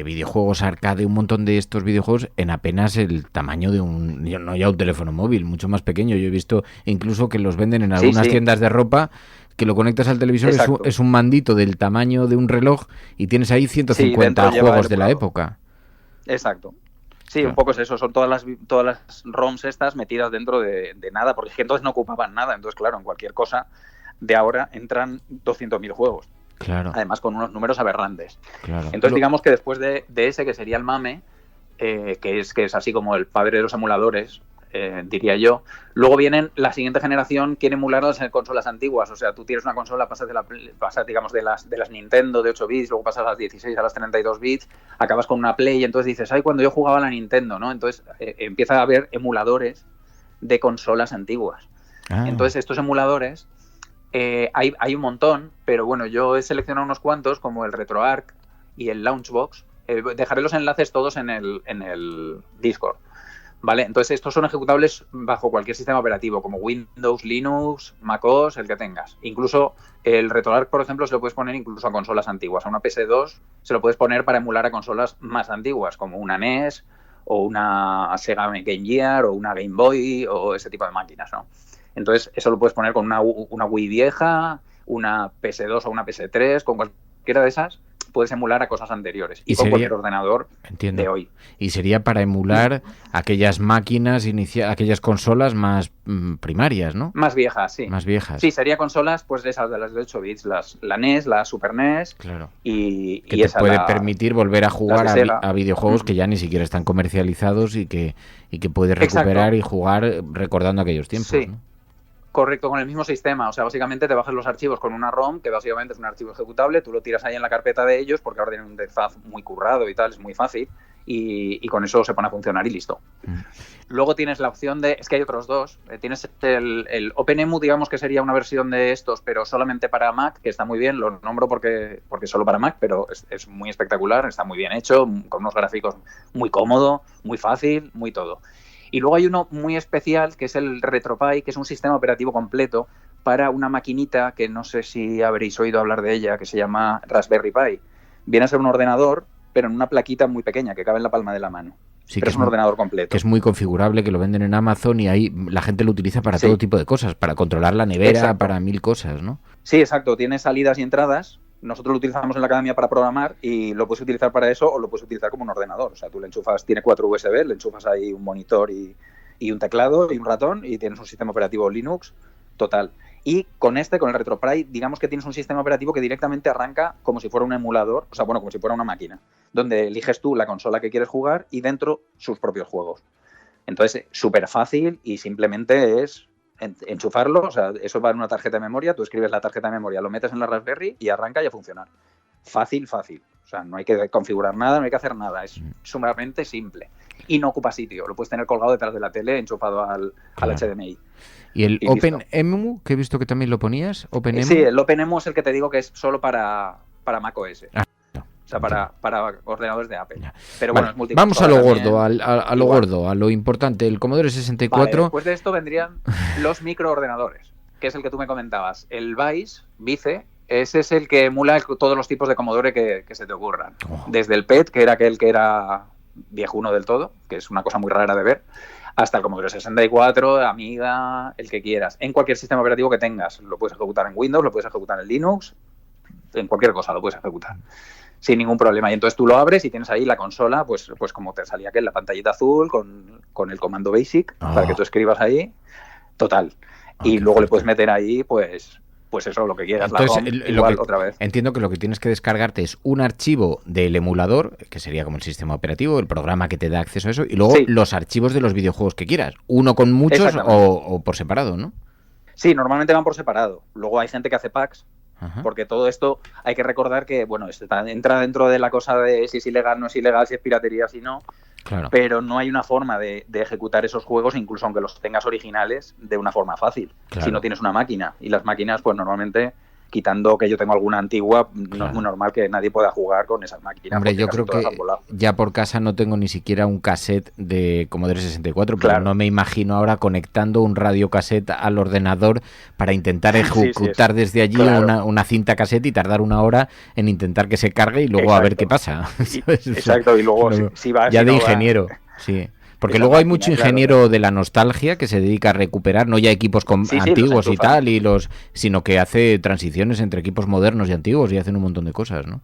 videojuegos arcade, un montón de estos videojuegos en apenas el tamaño de un teléfono móvil, mucho más pequeño. Yo he visto incluso que los venden en algunas tiendas de ropa, que lo conectas al televisor, es un mandito del tamaño de un reloj y tienes ahí 150 juegos de la época. Exacto. Sí, un poco es eso, son todas las ROMs estas metidas dentro de nada, porque entonces no ocupaban nada. Entonces, claro, en cualquier cosa de ahora entran 200.000 juegos. Claro. Además con unos números aberrantes. Claro. Entonces digamos que después de ese, que sería el MAME, que es así como el padre de los emuladores, diría yo, luego vienen la siguiente generación, quiere emular las consolas antiguas. O sea, tú tienes una consola, pasas digamos de las Nintendo de 8 bits, luego pasas a las 16, a las 32 bits, acabas con una Play y entonces dices, ay, cuando yo jugaba a la Nintendo, ¿no? Entonces empieza a haber emuladores de consolas antiguas. Entonces estos emuladores hay un montón, pero bueno, yo he seleccionado unos cuantos, como el RetroArch y el Launchbox. Dejaré los enlaces todos en el Discord, ¿vale? Entonces estos son ejecutables bajo cualquier sistema operativo, como Windows, Linux, MacOS, el que tengas. Incluso el RetroArch, por ejemplo, se lo puedes poner incluso a consolas antiguas. A una PS2 se lo puedes poner para emular a consolas más antiguas, como una NES o una Sega Game Gear o una Game Boy o ese tipo de máquinas, ¿no? Entonces, eso lo puedes poner con una Wii vieja, una PS2 o una PS3, con cualquiera de esas, puedes emular a cosas anteriores. Y con cualquier ordenador de hoy. Y sería para emular aquellas máquinas, aquellas consolas más primarias, ¿no? Más viejas, sí. Más viejas. Sí, sería consolas pues de esas de las de 8 bits, la NES, la Super NES. Claro. Y te puede permitir volver a jugar a videojuegos que ya ni siquiera están comercializados y que puedes recuperar y jugar recordando aquellos tiempos, sí. ¿no? Correcto, con el mismo sistema. O sea, básicamente te bajas los archivos con una ROM, que básicamente es un archivo ejecutable, tú lo tiras ahí en la carpeta de ellos, porque ahora tienen un interfaz muy currado y tal, es muy fácil, y con eso se pone a funcionar y listo. Luego tienes la opción es que hay otros dos. Tienes el OpenEMU, digamos que sería una versión de estos, pero solamente para Mac, que está muy bien, lo nombro porque es solo para Mac, pero es muy espectacular, está muy bien hecho, con unos gráficos muy cómodo, muy fácil, muy todo. Y luego hay uno muy especial, que es el RetroPie, que es un sistema operativo completo para una maquinita que no sé si habréis oído hablar de ella, que se llama Raspberry Pi. Viene a ser un ordenador, pero en una plaquita muy pequeña, que cabe en la palma de la mano. Sí, pero es un ordenador completo. Que es muy configurable, que lo venden en Amazon y ahí la gente lo utiliza para todo tipo de cosas, para controlar la nevera, para 1000 cosas, ¿no? Sí, exacto. Tiene salidas y entradas. Nosotros lo utilizamos en la academia para programar y lo puedes utilizar para eso o lo puedes utilizar como un ordenador. O sea, tú le enchufas, tiene 4 USB, le enchufas ahí un monitor y un teclado y un ratón y tienes un sistema operativo Linux total. Y con el RetroPie, digamos que tienes un sistema operativo que directamente arranca como si fuera un emulador, o sea, bueno, como si fuera una máquina, donde eliges tú la consola que quieres jugar y dentro sus propios juegos. Entonces, súper fácil y simplemente es enchufarlo, o sea, eso va en una tarjeta de memoria, tú escribes la tarjeta de memoria, lo metes en la Raspberry y arranca y a funcionar. Fácil. O sea, no hay que configurar nada, no hay que hacer nada, es sumamente simple. Y no ocupa sitio, lo puedes tener colgado detrás de la tele, enchufado al HDMI. ¿Y el OpenEMU, que he visto que también lo ponías? ¿OpenEMU? Sí, el OpenEMU es el que te digo que es solo para macOS. O sea, para ordenadores de Apple. Pero bueno, es multiplataforma. Vamos a lo gordo, a lo gordo, a lo importante. El Commodore 64... Vale, después de esto vendrían los microordenadores, que es el que tú me comentabas. El Vice, ese es el que emula todos los tipos de Commodore que se te ocurran. Desde el PET, que era aquel que era viejuno del todo, que es una cosa muy rara de ver, hasta el Commodore 64, Amiga, el que quieras. En cualquier sistema operativo que tengas. Lo puedes ejecutar en Windows, lo puedes ejecutar en Linux, en cualquier cosa lo puedes ejecutar. Sin ningún problema. Y entonces tú lo abres y tienes ahí la consola, pues como te salía aquel, la pantallita azul con el comando BASIC para que tú escribas ahí. Total. Y luego le puedes meter ahí, pues eso, lo que quieras. Entonces, igual, otra vez. Entiendo que lo que tienes que descargarte es un archivo del emulador, que sería como el sistema operativo, el programa que te da acceso a eso, y luego los archivos de los videojuegos que quieras. Uno con muchos o por separado, ¿no? Sí, normalmente van por separado. Luego hay gente que hace packs, porque todo esto hay que recordar que, bueno, entra dentro de la cosa de si es ilegal, no es ilegal, si es piratería, si no. Claro. Pero no hay una forma de ejecutar esos juegos, incluso aunque los tengas originales, de una forma fácil. Claro. Si no tienes una máquina. Y las máquinas, pues normalmente, quitando que yo tengo alguna antigua, no es muy normal que nadie pueda jugar con esas máquinas. Hombre, yo creo que ya por casa no tengo ni siquiera un cassette de Commodore 64, pero no me imagino ahora conectando un radiocassette al ordenador para intentar ejecutar desde allí una cinta cassette y tardar 1 hora en intentar que se cargue y luego a ver qué pasa. Exacto, y luego si va... Ya de ingeniero, sí. Porque luego hay mucho ingeniero de la nostalgia que se dedica a recuperar, no ya equipos antiguos y tal, sino que hace transiciones entre equipos modernos y antiguos y hacen un montón de cosas, ¿no?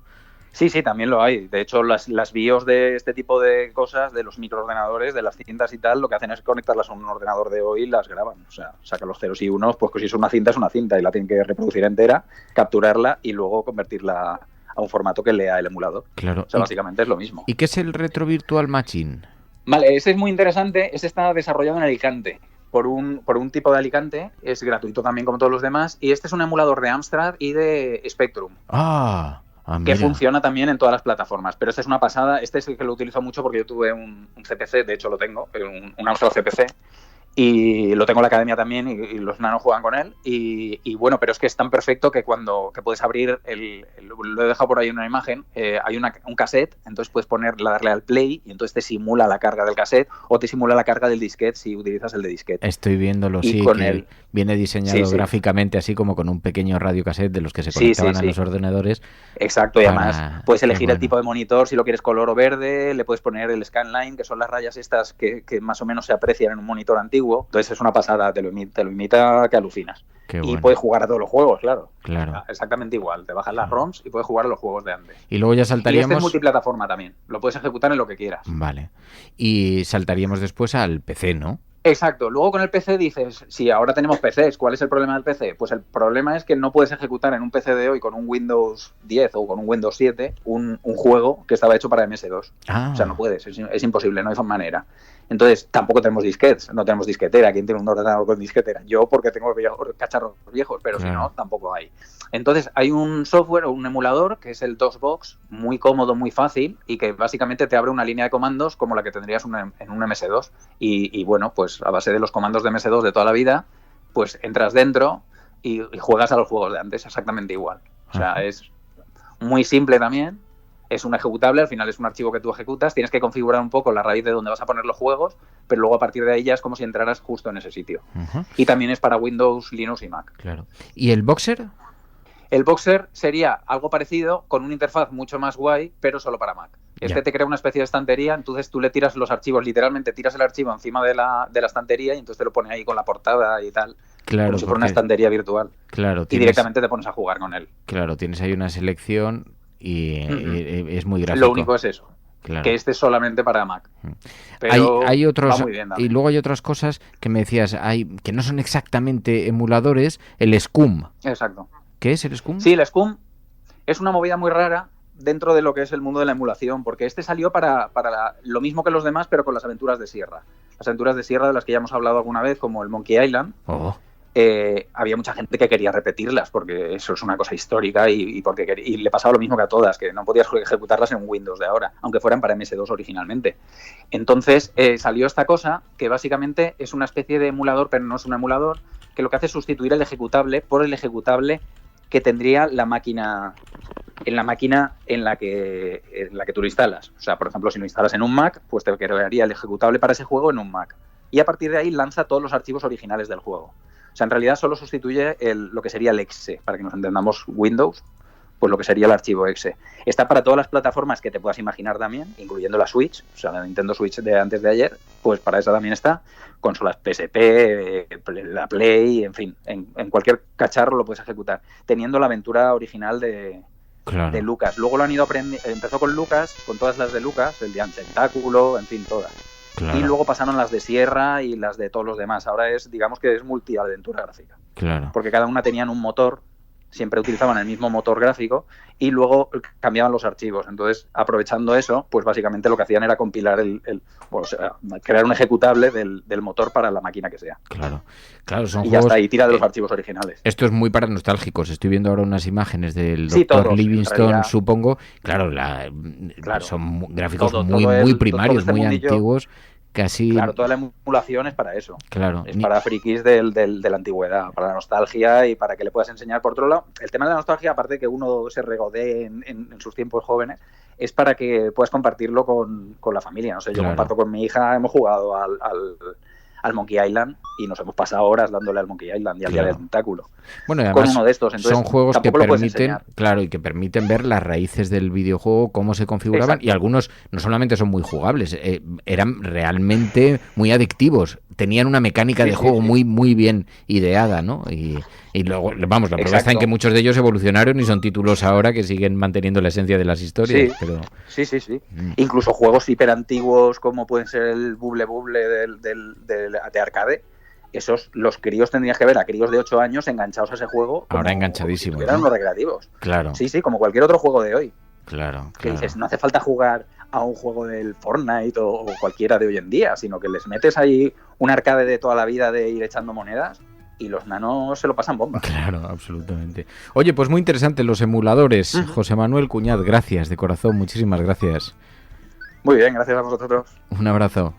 Sí, también lo hay. De hecho, las BIOS de este tipo de cosas, de los microordenadores, de las cintas y tal, lo que hacen es conectarlas a un ordenador de hoy y las graban. O sea, sacan los ceros y unos, pues si es una cinta y la tienen que reproducir entera, capturarla y luego convertirla a un formato que lea el emulador. Claro. O sea, básicamente es lo mismo. ¿Y qué es el Retro Virtual Machine? Vale, ese es muy interesante. Ese está desarrollado en Alicante por un tipo de Alicante. Es gratuito también como todos los demás. Y este es un emulador de Amstrad y de Spectrum. Que funciona también en todas las plataformas. Pero este es una pasada. Este es el que lo utilizo mucho porque yo tuve un CPC. De hecho lo tengo, un Amstrad CPC. Y lo tengo en la academia también y los nanos juegan con él. Y bueno, pero es que es tan perfecto que que puedes abrir lo he dejado por ahí en una imagen, hay un cassette, entonces puedes darle al play y entonces te simula la carga del cassette o te simula la carga del disquete si utilizas el de disquete. Estoy viéndolo, sí, que viene diseñado gráficamente así como con un pequeño radiocassette de los que se conectaban a los ordenadores. Exacto, y además puedes elegir el tipo de monitor, si lo quieres color o verde, le puedes poner el scanline, que son las rayas estas que más o menos se aprecian en un monitor antiguo. Entonces es una pasada, te lo imita que alucinas. Y puedes jugar a todos los juegos, claro. Exactamente igual, te bajas las ROMs y puedes jugar a los juegos de antes. Y luego ya saltaríamos... Y este es multiplataforma también, lo puedes ejecutar en lo que quieras. Vale. Y saltaríamos después al PC, ¿no? Exacto, luego con el PC dices, si ahora tenemos PCs, ¿cuál es el problema del PC? Pues el problema es que no puedes ejecutar en un PC de hoy con un Windows 10 o con un Windows 7 un juego que estaba hecho para MS2. O sea, no puedes, es imposible, no hay manera. Entonces, tampoco tenemos disquetes, no tenemos disquetera. ¿Quién tiene un ordenador con disquetera? Yo, porque tengo cacharros viejos, pero si no, tampoco hay. Entonces, hay un software o un emulador que es el DOSBox, muy cómodo, muy fácil, y que básicamente te abre una línea de comandos como la que tendrías en un MS2. Y bueno, pues a base de los comandos de MS2 de toda la vida, pues entras dentro y juegas a los juegos de antes, exactamente igual. O sea, es muy simple también. Es un ejecutable, al final es un archivo que tú ejecutas, tienes que configurar un poco la raíz de donde vas a poner los juegos, pero luego a partir de ahí ya es como si entraras justo en ese sitio. Y también es para Windows, Linux y Mac. Claro. ¿Y el Boxer? El Boxer sería algo parecido, con una interfaz mucho más guay, pero solo para Mac. Te crea una especie de estantería, entonces tú le tiras los archivos, literalmente tiras el archivo encima de la estantería y entonces te lo pone ahí con la portada y tal. Claro, como si fuera una estantería virtual. Claro. Y directamente te pones a jugar con él. Claro, tienes ahí una selección... Y es muy gráfico. Lo único es eso, que este es solamente para Mac. Pero hay otros, va muy bien también. y luego hay otras cosas que me decías, que no son exactamente emuladores, el SCUM. Exacto. ¿Qué es el SCUM? Sí, el SCUM es una movida muy rara dentro de lo que es el mundo de la emulación, porque este salió para lo mismo que los demás, pero con las aventuras de sierra. Las aventuras de sierra de las que ya hemos hablado alguna vez, como el Monkey Island. Había mucha gente que quería repetirlas porque eso es una cosa histórica y le pasaba lo mismo que a todas, que no podías ejecutarlas en un Windows de ahora, aunque fueran para MS2 originalmente. Entonces salió esta cosa que básicamente es una especie de emulador, pero no es un emulador, que lo que hace es sustituir el ejecutable por el ejecutable que tendría la máquina en la que tú lo instalas. O sea, por ejemplo, si lo instalas en un Mac, pues te crearía el ejecutable para ese juego en un Mac. Y a partir de ahí lanza todos los archivos originales del juego. O O sea, en realidad solo sustituye lo que sería el exe, para que nos entendamos Windows, pues lo que sería el archivo exe. Está para todas las plataformas que te puedas imaginar también, incluyendo la Switch, o sea, la Nintendo Switch de antes de ayer, pues para esa también está. Consolas PSP, la Play, en fin, en cualquier cacharro lo puedes ejecutar, teniendo la aventura original de Lucas. Luego lo han ido aprendiendo, empezó con Lucas, con todas las de Lucas, el de Tentáculo, en fin, todas. Claro. Y luego pasaron las de Sierra y las de todos los demás. Ahora digamos que es multiaventura gráfica. Claro. Porque cada una tenían un motor, siempre utilizaban el mismo motor gráfico y luego cambiaban los archivos. Entonces, aprovechando eso, pues básicamente lo que hacían era compilar crear un ejecutable del motor para la máquina que sea. Claro, son y juegos... ya está, y tira de los archivos originales. Esto es muy para nostálgicos. Estoy viendo ahora unas imágenes del Dr. Livingstone, supongo. Claro, son gráficos muy primarios, muy antiguos. Casi... Claro, toda la emulación es para eso. Claro. Es para frikis de la antigüedad, para la nostalgia y para que le puedas enseñar. Por otro lado, el tema de la nostalgia, aparte de que uno se regodee en sus tiempos jóvenes, es para que puedas compartirlo con la familia. No sé, yo comparto con mi hija, hemos jugado al Monkey Island y nos hemos pasado horas dándole al Monkey Island y al Día del Tentáculo. Bueno, y además con uno de estos. Entonces, son juegos que permiten, y que permiten ver las raíces del videojuego, cómo se configuraban. Exacto. Y algunos no solamente son muy jugables, eran realmente muy adictivos. Tenían una mecánica de juego muy bien ideada, ¿no? Y luego, vamos, la prueba está en que muchos de ellos evolucionaron y son títulos ahora que siguen manteniendo la esencia de las historias. Sí. Incluso juegos hiper antiguos como pueden ser el Bubble Bubble de arcade. Esos, los críos tendrías que ver a críos de 8 años enganchados a ese juego. Ahora enganchadísimos. Eran unos recreativos. Claro. Sí, como cualquier otro juego de hoy. Claro. Que dices, no hace falta jugar a un juego del Fortnite o cualquiera de hoy en día, sino que les metes ahí un arcade de toda la vida de ir echando monedas y los nanos se lo pasan bomba. Claro, absolutamente. Oye, pues muy interesante los emuladores. Uh-huh. José Manuel Cuñat, gracias de corazón, muchísimas gracias. Muy bien, gracias a vosotros. Un abrazo.